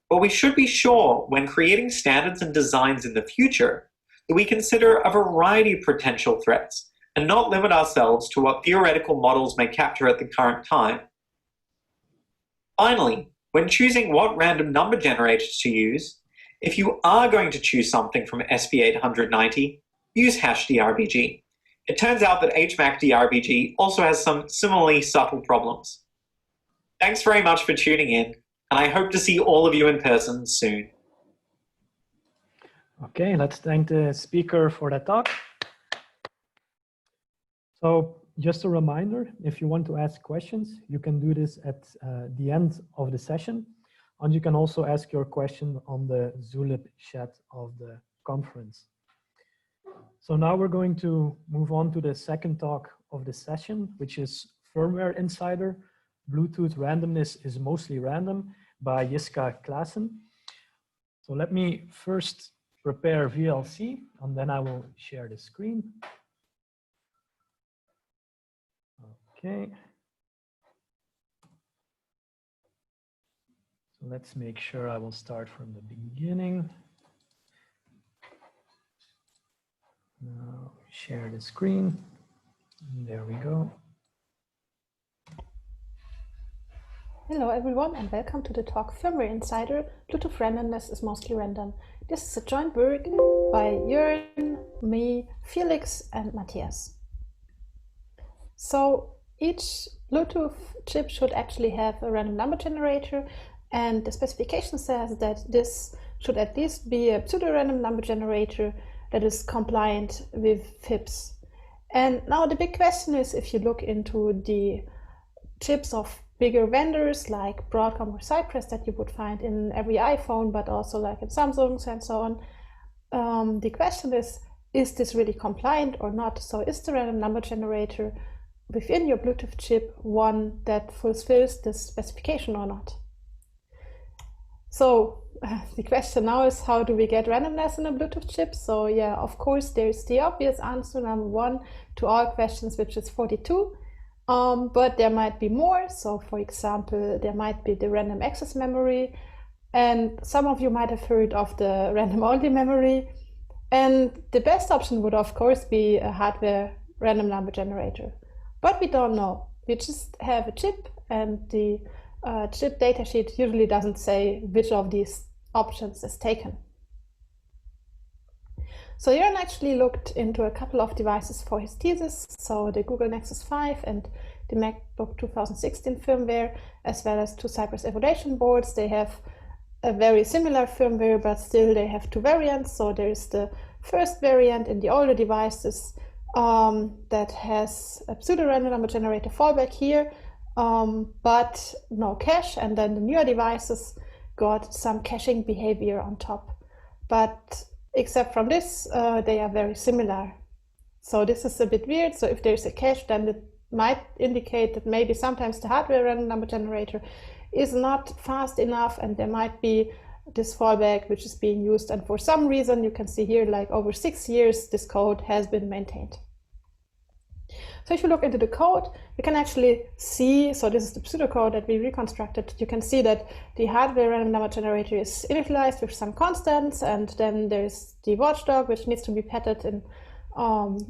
but we should be sure when creating standards and designs in the future that we consider a variety of potential threats and not limit ourselves to what theoretical models may capture at the current time. Finally, when choosing what random number generator to use, if you are going to choose something from SP890, use #DRBG. It turns out that HMAC-DRBG also has some similarly subtle problems. Thanks very much for tuning in, and I hope to see all of you in person soon. Okay, let's thank the speaker for that talk. So just a reminder, if you want to ask questions, you can do this at the end of the session. And you can also ask your question on the Zulip chat of the conference. So now we're going to move on to the second talk of the session, which is Firmware Insider, Bluetooth Randomness is Mostly Random by Jiska Classen. So let me first prepare VLC, and then I will share the screen. Okay. So let's make sure I will start from the beginning. Now share the screen. There we go. Hello everyone and welcome to the talk Firmware Insider, Bluetooth Randomness is Mostly Random. This is a joint work by Jörn, me, Felix and Matthias. So each Bluetooth chip should actually have a random number generator, and the specification says that this should at least be a pseudo-random number generator that is compliant with FIPS. And now the big question is, if you look into the chips of bigger vendors like Broadcom or Cypress that you would find in every iPhone, but also like in Samsung's and so on, the question is this really compliant or not? So is the random number generator within your Bluetooth chip one that fulfills this specification or not? So the question now is, how do we get randomness in a Bluetooth chip? So yeah, of course, there's the obvious answer, number one, to all questions, which is 42. But there might be more. So for example, there might be the random access memory, and some of you might have heard of the random only memory. And the best option would of course be a hardware random number generator, but we don't know. We just have a chip, and the chip datasheet usually doesn't say which of these options is taken. So Jörn actually looked into a couple of devices for his thesis, so the Google Nexus 5 and the MacBook 2016 firmware, as well as two Cypress evaluation boards. They have a very similar firmware, but still they have two variants. So there's the first variant in the older devices that has a pseudo-random number generator fallback here, but no cache, and then the newer devices got some caching behavior on top. But except from this, they are very similar. So this is a bit weird. So if there's a cache, then it might indicate that maybe sometimes the hardware random number generator is not fast enough, and there might be this fallback which is being used. And for some reason, you can see here, like over 6 years, this code has been maintained. So if you look into the code, you can actually see, so this is the pseudocode that we reconstructed. You can see that the hardware random number generator is initialized with some constants, and then there's the watchdog, which needs to be petted in,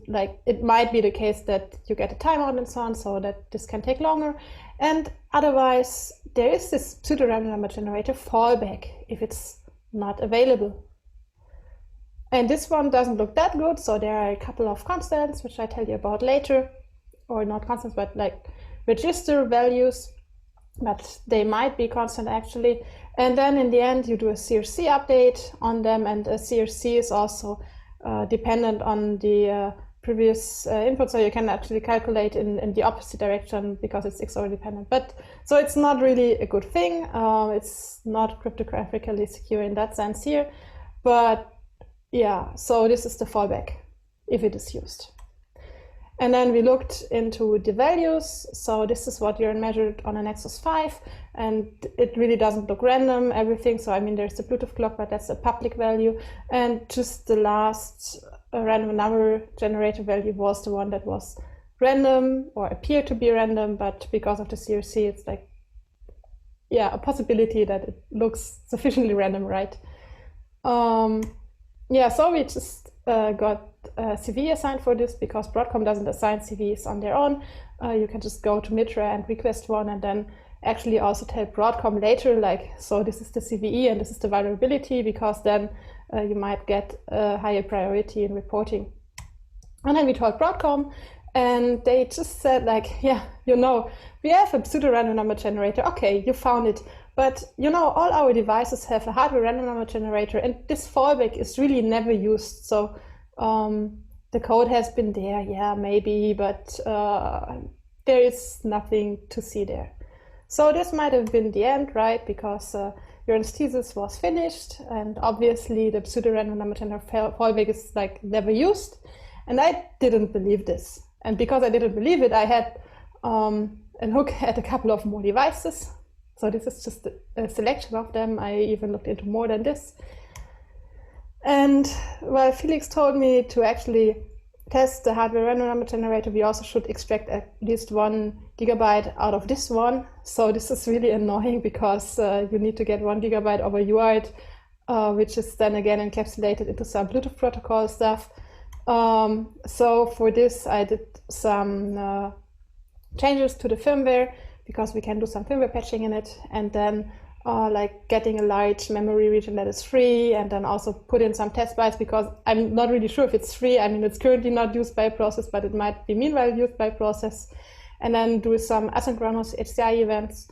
like it might be the case that you get a timeout and so on, so that this can take longer. And otherwise, there is this pseudo-random number generator fallback if it's not available. And this one doesn't look that good, so there are a couple of constants, which I tell you about later, or not constants, but like register values, but they might be constant actually. And then in the end, you do a CRC update on them, and a CRC is also dependent on the previous input, so you can actually calculate in the opposite direction because it's XOR dependent. But so it's not really a good thing. It's not cryptographically secure in that sense here, but yeah, so this is the fallback if it is used. And then we looked into the values. So this is what Jörn measured on a Nexus 5, and it really doesn't look random, everything. So I mean, there's the Bluetooth clock, but that's a public value. And just the last random number generator value was the one that was random or appeared to be random, but because of the CRC, it's like, yeah, a possibility that it looks sufficiently random, right? Yeah, so we just got a CV assigned for this because Broadcom doesn't assign CVs on their own. You can just go to Mitra and request one, and then actually also tell Broadcom later, like, so this is the CVE and this is the vulnerability, because then you might get a higher priority in reporting. And then we told Broadcom, and they just said, like, yeah, you know, we have a pseudo-random number generator. Okay, you found it. But, you know, all our devices have a hardware random number generator, and this fallback is really never used. So the code has been there, yeah, maybe, but there is nothing to see there. So this might have been the end, right? Because Jörn's thesis was finished, and obviously the pseudo-random number generator fallback is like never used. And I didn't believe this. And because I didn't believe it, I had a look at a couple of more devices. So this is just a selection of them. I even looked into more than this. And well, Felix told me to actually test the hardware random number generator, we also should extract at least 1 gigabyte out of this one. So this is really annoying because you need to get 1 gigabyte of a UART, which is then again encapsulated into some Bluetooth protocol stuff. So for this, I did some changes to the firmware because we can do some firmware patching in it, and then like getting a large memory region that is free, and then also put in some test bytes because I'm not really sure if it's free. I mean, it's currently not used by a process, but it might be meanwhile used by a process. And then do some asynchronous HCI events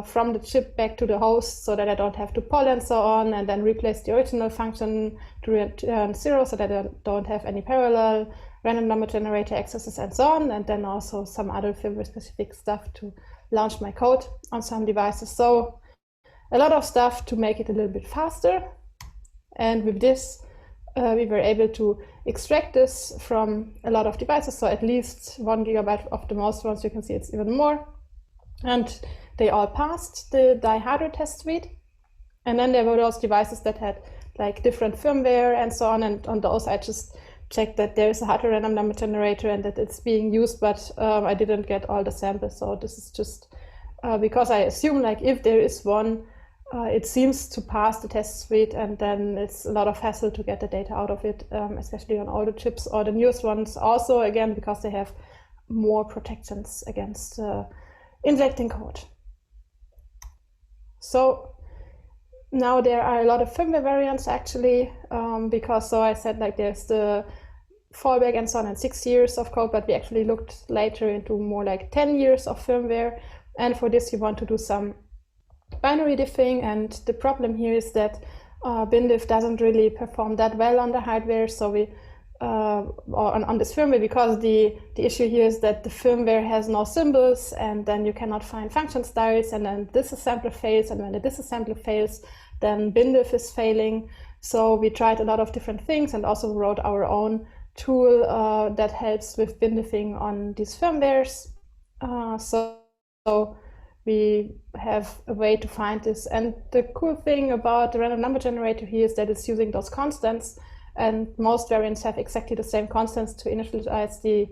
from the chip back to the host so that I don't have to poll and so on, and then replace the original function to return 0 so that I don't have any parallel random number generator accesses and so on, and then also some other firmware specific stuff to launch my code on some devices. So a lot of stuff to make it a little bit faster. And with this, we were able to extract this from a lot of devices. So at least 1 gigabyte of the most ones, you can see it's even more. And they all passed the die hardware test suite. And then there were those devices that had like different firmware and so on. And on those, I just checked that there is a hardware random number generator and that it's being used, but I didn't get all the samples. So this is just because I assume like if there is one, it seems to pass the test suite, and then it's a lot of hassle to get the data out of it, especially on older chips or the newest ones also, again, because they have more protections against injecting code. So now there are a lot of firmware variants actually, because so I said like there's the fallback and so on and 6 years of code, but we actually looked later into more like 10 years of firmware. And for this, you want to do some binary diffing, and the problem here is that bindiff doesn't really perform that well on the hardware, so we or on this firmware, because the issue here is that the firmware has no symbols, and then you cannot find function styles, and then disassembler fails, and when the disassembler fails, then bindiff is failing. So we tried a lot of different things and also wrote our own tool that helps with bindiffing on these firmwares. So we have a way to find this. And the cool thing about the random number generator here is that it's using those constants, and most variants have exactly the same constants to initialize the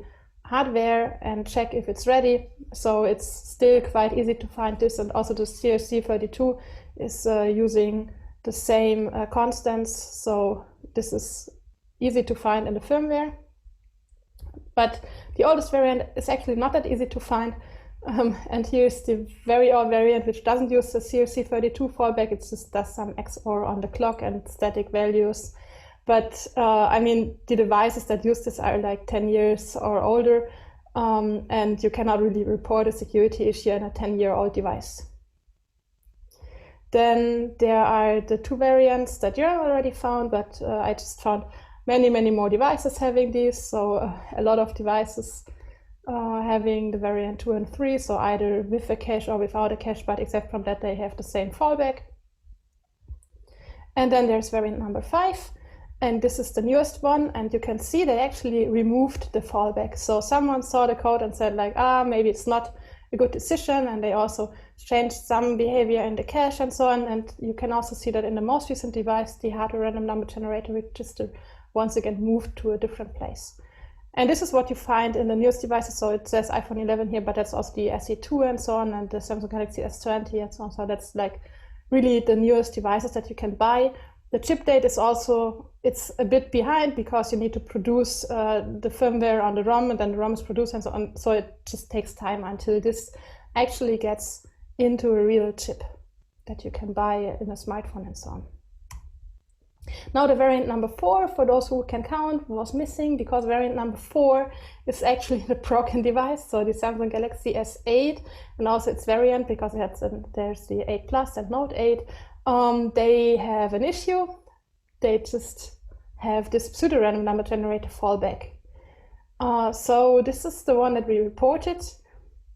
hardware and check if it's ready. So it's still quite easy to find this, and also the CRC32 is using the same constants. So this is easy to find in the firmware. But the oldest variant is actually not that easy to find. And here's the very old variant, which doesn't use the CRC32 fallback. It just does some XOR on the clock and static values. But I mean, the devices that use this are like 10 years or older, and you cannot really report a security issue in a 10-year-old device. Then there are the 2 variants that you already found, but I just found many, many more devices having these. So a lot of devices having the variant 2 and 3, so either with a cache or without a cache, but except from that they have the same fallback. And then there's variant number 5, and this is the newest one, and you can see they actually removed the fallback. So someone saw the code and said like, maybe it's not a good decision, and they also changed some behavior in the cache and so on. And you can also see that in the most recent device, the hardware random number generator register once again moved to a different place. And this is what you find in the newest devices. So it says iPhone 11 here, but that's also the SE2 and so on, and the Samsung Galaxy S20 and so on. So that's like really the newest devices that you can buy. The chip date is also, it's a bit behind because you need to produce the firmware on the ROM, and then the ROM is produced and so on. So it just takes time until this actually gets into a real chip that you can buy in a smartphone and so on. Now the variant number 4, for those who can count, was missing because variant number 4 is actually the broken device. So the Samsung Galaxy S8 and also its variant, because there's the 8 Plus and Note 8, they have an issue. They just have this pseudo-random number generator fallback. So this is the one that we reported.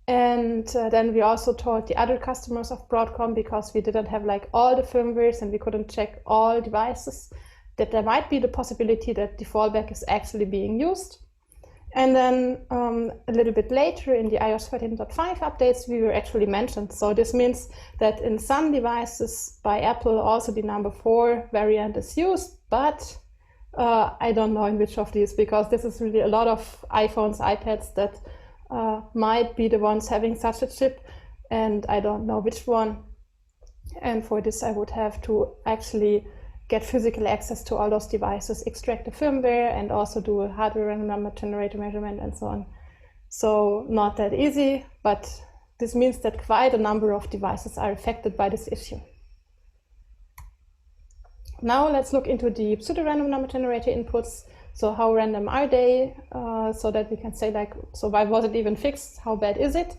And then we also told the other customers of Broadcom, because we didn't have like all the firmwares and we couldn't check all devices, that there might be the possibility that the fallback is actually being used. And then a little bit later in the iOS 13.5 updates, we were actually mentioned. So this means that in some devices by Apple, also the number 4 variant is used, but I don't know in which of these, because this is really a lot of iPhones, iPads that might be the ones having such a chip, and I don't know which one. And for this, I would have to actually get physical access to all those devices, extract the firmware, and also do a hardware random number generator measurement and so on. So not that easy, but this means that quite a number of devices are affected by this issue. Now let's look into the pseudo-random number generator inputs. So how random are they? So that we can say, like, so why was it even fixed? How bad is it?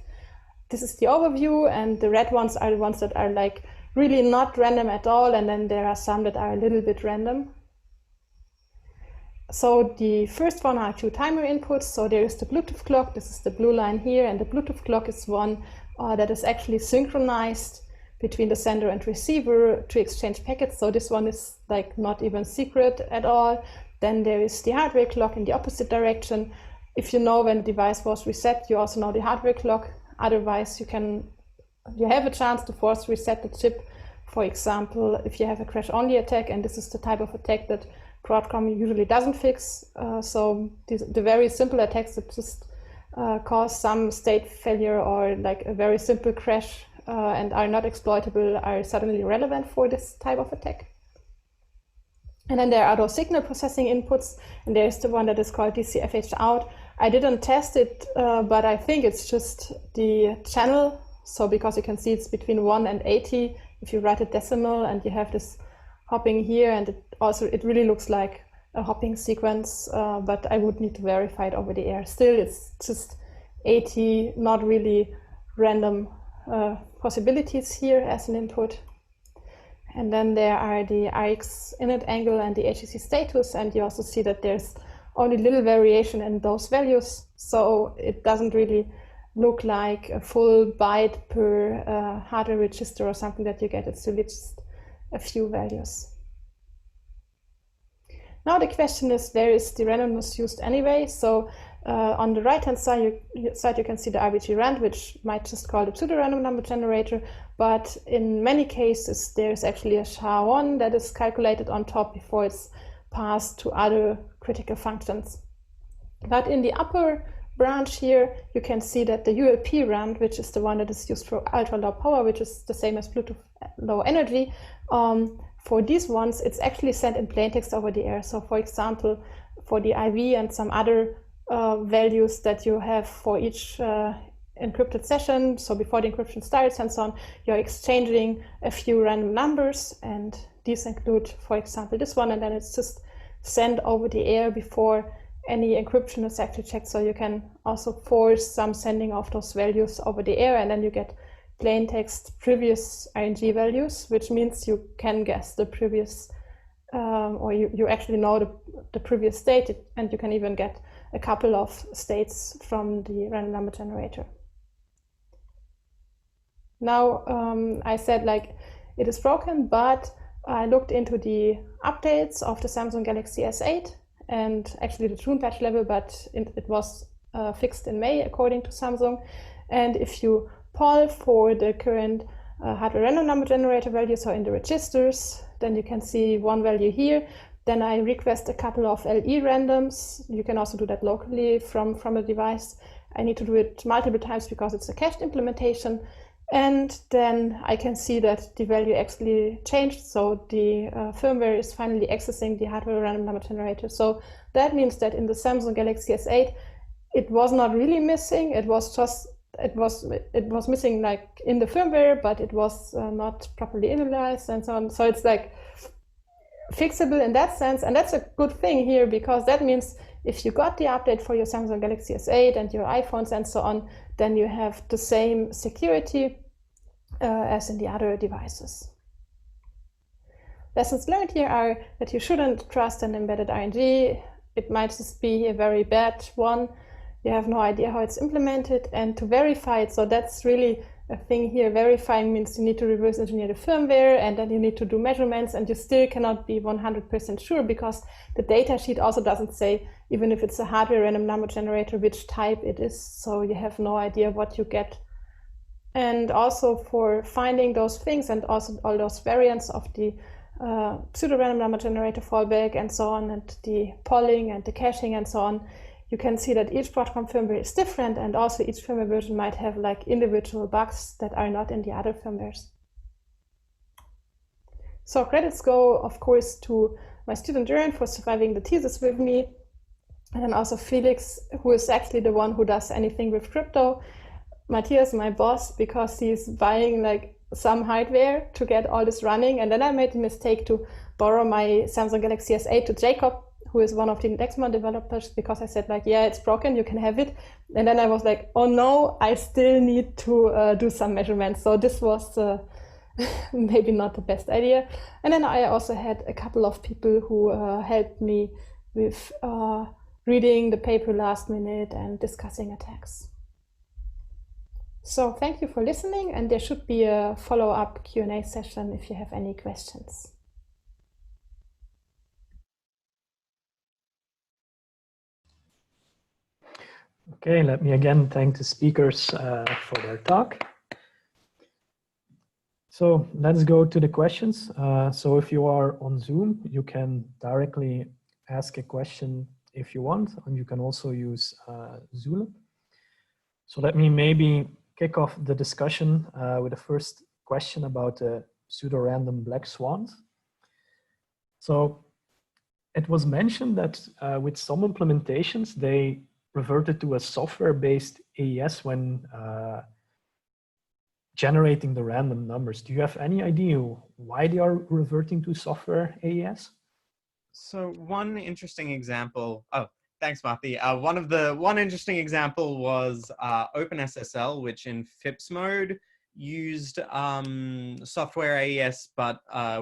This is the overview, and the red ones are the ones that are like really not random at all, and then there are some that are a little bit random. So the first one are 2 timer inputs. So there is the Bluetooth clock, this is the blue line here, and the Bluetooth clock is one that is actually synchronized between the sender and receiver to exchange packets. So this one is like not even secret at all. Then there is the hardware clock in the opposite direction. If you know when the device was reset, you also know the hardware clock. Otherwise, you have a chance to force reset the chip. For example, if you have a crash-only attack, and this is the type of attack that Broadcom usually doesn't fix. So the very simple attacks that just cause some state failure or like a very simple crash and are not exploitable are suddenly relevant for this type of attack. And then there are those signal processing inputs, and there's the one that is called DCFH out. I didn't test it, but I think it's just the channel. So because you can see it's between 1 and 80 if you write a decimal, and you have this hopping here, and it really looks like a hopping sequence, but I would need to verify it over the air. Still, it's just 80, not really random possibilities here as an input. And then there are the RX init angle and the HEC status, and you also see that there's only little variation in those values, so it doesn't really look like a full byte per hardware register or something that you get. It's really just a few values. Now the question is, where is the randomness used anyway? So on the right-hand side, you can see the RBG rand, which might just call the pseudo-random number generator, but in many cases there's actually a SHA-1 that is calculated on top before it's passed to other critical functions. But in the upper branch here, you can see that the ULP rand, which is the one that is used for ultra low power, which is the same as Bluetooth low energy, for these ones, it's actually sent in plain text over the air. So for example, for the IV and some other values that you have for each encrypted session, so before the encryption starts and so on, you're exchanging a few random numbers, and these include, for example, this one, and then it's just sent over the air before any encryption is actually checked. So you can also force some sending of those values over the air, and then you get plain text previous RNG values, which means you can guess the previous, or you actually know the previous state, and you can even get a couple of states from the random number generator. Now, I said like it is broken, but I looked into the updates of the Samsung Galaxy S8 and actually the June patch level, but it was fixed in May according to Samsung. And if you poll for the current hardware random number generator value, so in the registers, then you can see one value here. Then I request a couple of LE randoms. You can also do that locally from the device. I need to do it multiple times because it's a cached implementation. And then I can see that the value actually changed. So the firmware is finally accessing the hardware random number generator. So that means that in the Samsung Galaxy S8, it was not really missing. It was just, it was missing like in the firmware, but it was not properly initialized and so on. So it's like fixable in that sense. And that's a good thing here, because that means if you got the update for your Samsung Galaxy S8 and your iPhones and so on, then you have the same security as in the other devices. Lessons learned here are that you shouldn't trust an embedded RNG. It might just be a very bad one. You have no idea how it's implemented, and to verify it, so that's really a thing here. Verifying means you need to reverse engineer the firmware, and then you need to do measurements, and you still cannot be 100% sure because the data sheet also doesn't say, even if it's a hardware random number generator, which type it is. So you have no idea what you get. And also for finding those things and also all those variants of the pseudo-random number generator fallback and so on, and the polling and the caching and so on, you can see that each Broadcom firmware is different, and also each firmware version might have like individual bugs that are not in the other firmwares. So credits go, of course, to my student Duran for surviving the thesis with me, and then also Felix, who is actually the one who does anything with crypto. Matthias, my boss, because he's buying like some hardware to get all this running. And then I made the mistake to borrow my Samsung Galaxy S8 to Jacob, who is one of the Dexmon developers, because I said like, yeah, it's broken, you can have it. And then I was like, oh no, I still need to do some measurements. So this was maybe not the best idea. And then I also had a couple of people who helped me with reading the paper last minute and discussing attacks. So thank you for listening, and there should be a follow-up Q&A session if you have any questions. Okay, let me again thank the speakers for their talk. So let's go to the questions. So if you are on Zoom, you can directly ask a question if you want, and you can also use Zulip. So let me maybe kick off the discussion with the first question about the pseudo-random black swans. So it was mentioned that with some implementations, they reverted to a software-based AES when generating the random numbers. Do you have any idea why they are reverting to software AES? So one interesting example, thanks, Marty. One interesting example was OpenSSL, which in FIPS mode used software AES, but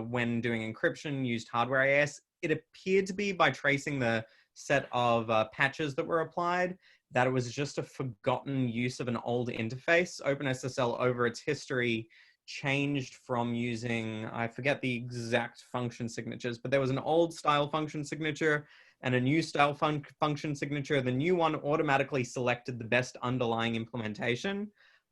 when doing encryption used hardware AES. It appeared to be by tracing the set of patches that were applied that it was just a forgotten use of an old interface. OpenSSL over its history changed from using, I forget the exact function signatures, but there was an old style function signature and a new style function signature. The new one automatically selected the best underlying implementation.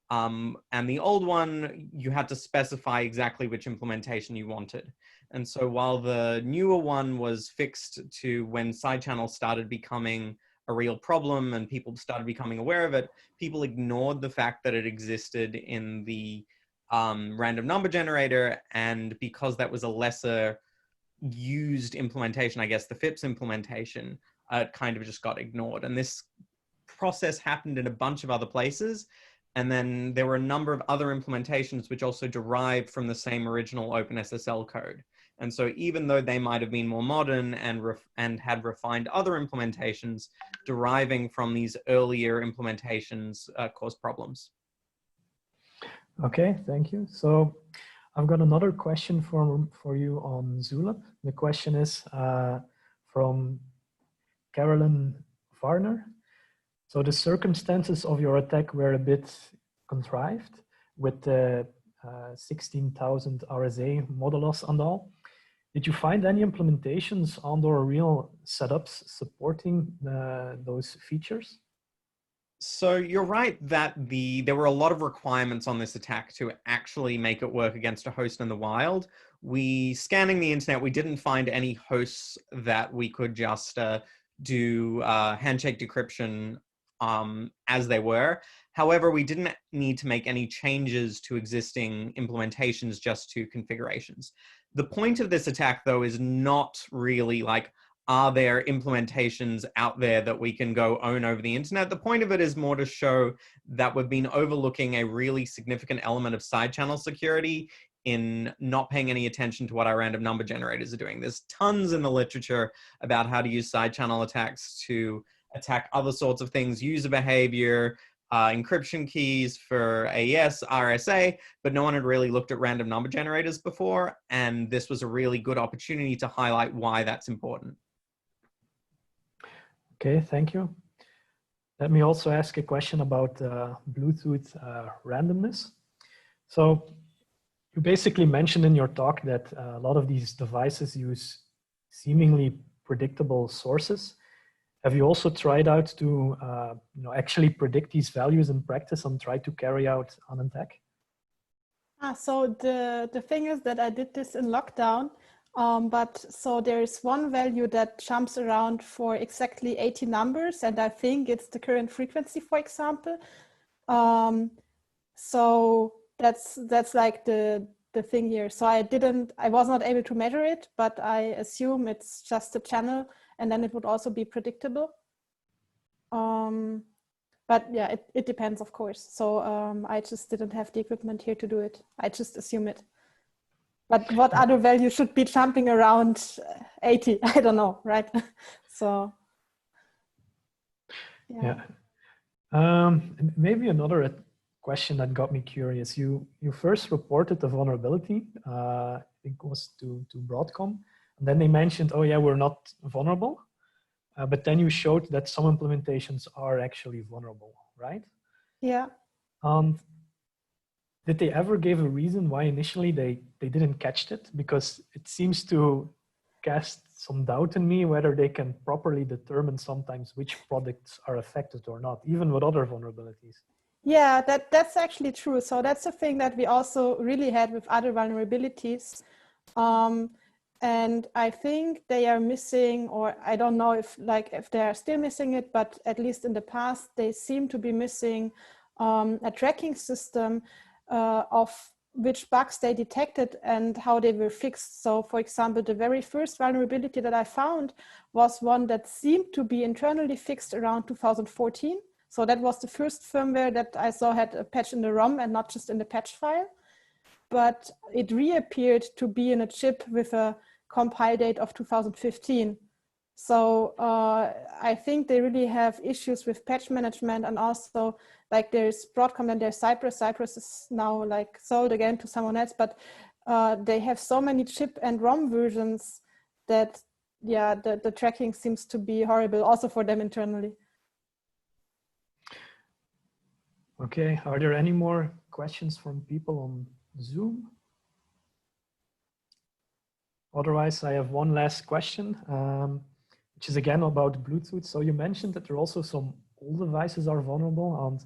And the old one, you had to specify exactly which implementation you wanted. And so while the newer one was fixed to when side channels started becoming a real problem and people started becoming aware of it, people ignored the fact that it existed in the random number generator. And because that was a lesser used implementation, I guess the FIPS implementation, it kind of just got ignored. And this process happened in a bunch of other places. And then there were a number of other implementations which also derived from the same original OpenSSL code. And so even though they might have been more modern and had refined other implementations, deriving from these earlier implementations caused problems. Okay, thank you. So I've got another question for you on Zulip. The question is from Carolyn Varner. So the circumstances of your attack were a bit contrived with the 16,000 RSA modulus and all. Did you find any implementations and/or real setups supporting those features? So you're right that there were a lot of requirements on this attack to actually make it work against a host in the wild. Scanning the internet, we didn't find any hosts that we could just do handshake decryption as they were. However, we didn't need to make any changes to existing implementations, just to configurations. The point of this attack, though, is not really like, are there implementations out there that we can go own over the internet? The point of it is more to show that we've been overlooking a really significant element of side channel security in not paying any attention to what our random number generators are doing. There's tons in the literature about how to use side channel attacks to attack other sorts of things, user behavior, encryption keys for AES, RSA, but no one had really looked at random number generators before, and this was a really good opportunity to highlight why that's important. Okay, thank you. Let me also ask a question about Bluetooth randomness. So you basically mentioned in your talk that a lot of these devices use seemingly predictable sources. Have you also tried out to actually predict these values in practice and try to carry out an attack? So the thing is that I did this in lockdown, but so there is one value that jumps around for exactly 80 numbers, and I think it's the current frequency, for example. So that's like the thing here. So I was not able to measure it, but I assume it's just a channel, and then it would also be predictable. But yeah, it depends, of course. So I just didn't have the equipment here to do it. I just assume it. But what other value should be jumping around 80? I don't know, right? So yeah. Maybe another question that got me curious. You first reported the vulnerability, I think it was to Broadcom, and then they mentioned, oh yeah, we're not vulnerable. But then you showed that some implementations are actually vulnerable, right? Yeah. Did they ever give a reason why initially they didn't catch it? Because it seems to cast some doubt in me whether they can properly determine sometimes which products are affected or not, even with other vulnerabilities. Yeah, that's actually true. So that's the thing that we also really had with other vulnerabilities. And I think they are missing, or I don't know if they are still missing it, but at least in the past, they seem to be missing a tracking system of which bugs they detected and how they were fixed. So for example, the very first vulnerability that I found was one that seemed to be internally fixed around 2014. So that was the first firmware that I saw had a patch in the ROM and not just in the patch file. But it reappeared to be in a chip with a compile date of 2015. So I think they really have issues with patch management, and also like there's Broadcom and there's Cypress. Cypress is now like sold again to someone else, but they have so many chip and ROM versions that yeah, the tracking seems to be horrible also for them internally. Okay, are there any more questions from people on Zoom? Otherwise, I have one last question, which is again about Bluetooth. So you mentioned that there are also some old devices are vulnerable, and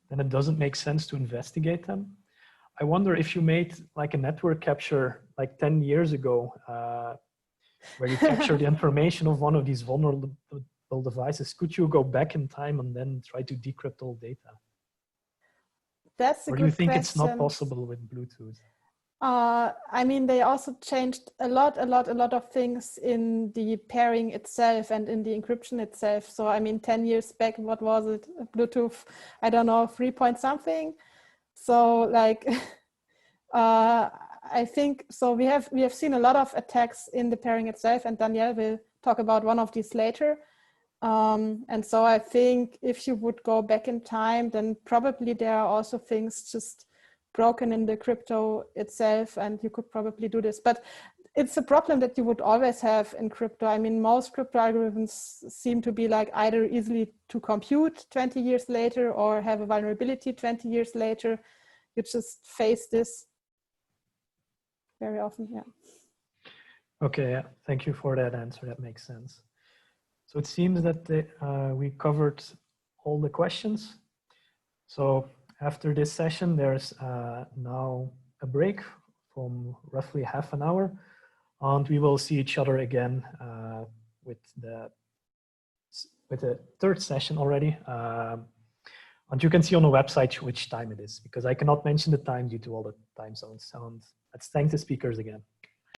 then it doesn't make sense to investigate them. I wonder if you made like a network capture like 10 years ago, where you capture the information of one of these vulnerable devices. Could you go back in time and then try to decrypt all data? That's a good question. Or do you think it's not possible with Bluetooth? I mean, they also changed a lot of things in the pairing itself and in the encryption itself. So, I mean, 10 years back, what was it? Bluetooth, I don't know, 3 point something. So like, I think, so we have seen a lot of attacks in the pairing itself, and Danielle will talk about one of these later. And so I think if you would go back in time, then probably there are also things just broken in the crypto itself, and you could probably do this. But it's a problem that you would always have in crypto. I mean, most crypto algorithms seem to be like either easily to compute 20 years later or have a vulnerability 20 years later. You just face this very often, yeah. Okay, yeah. Thank you for that answer. That makes sense. So it seems that we covered all the questions. So after this session, there's now a break from roughly half an hour, and we will see each other again with the third session already. And you can see on the website which time it is, because I cannot mention the time due to all the time zones. And let's thank the speakers again.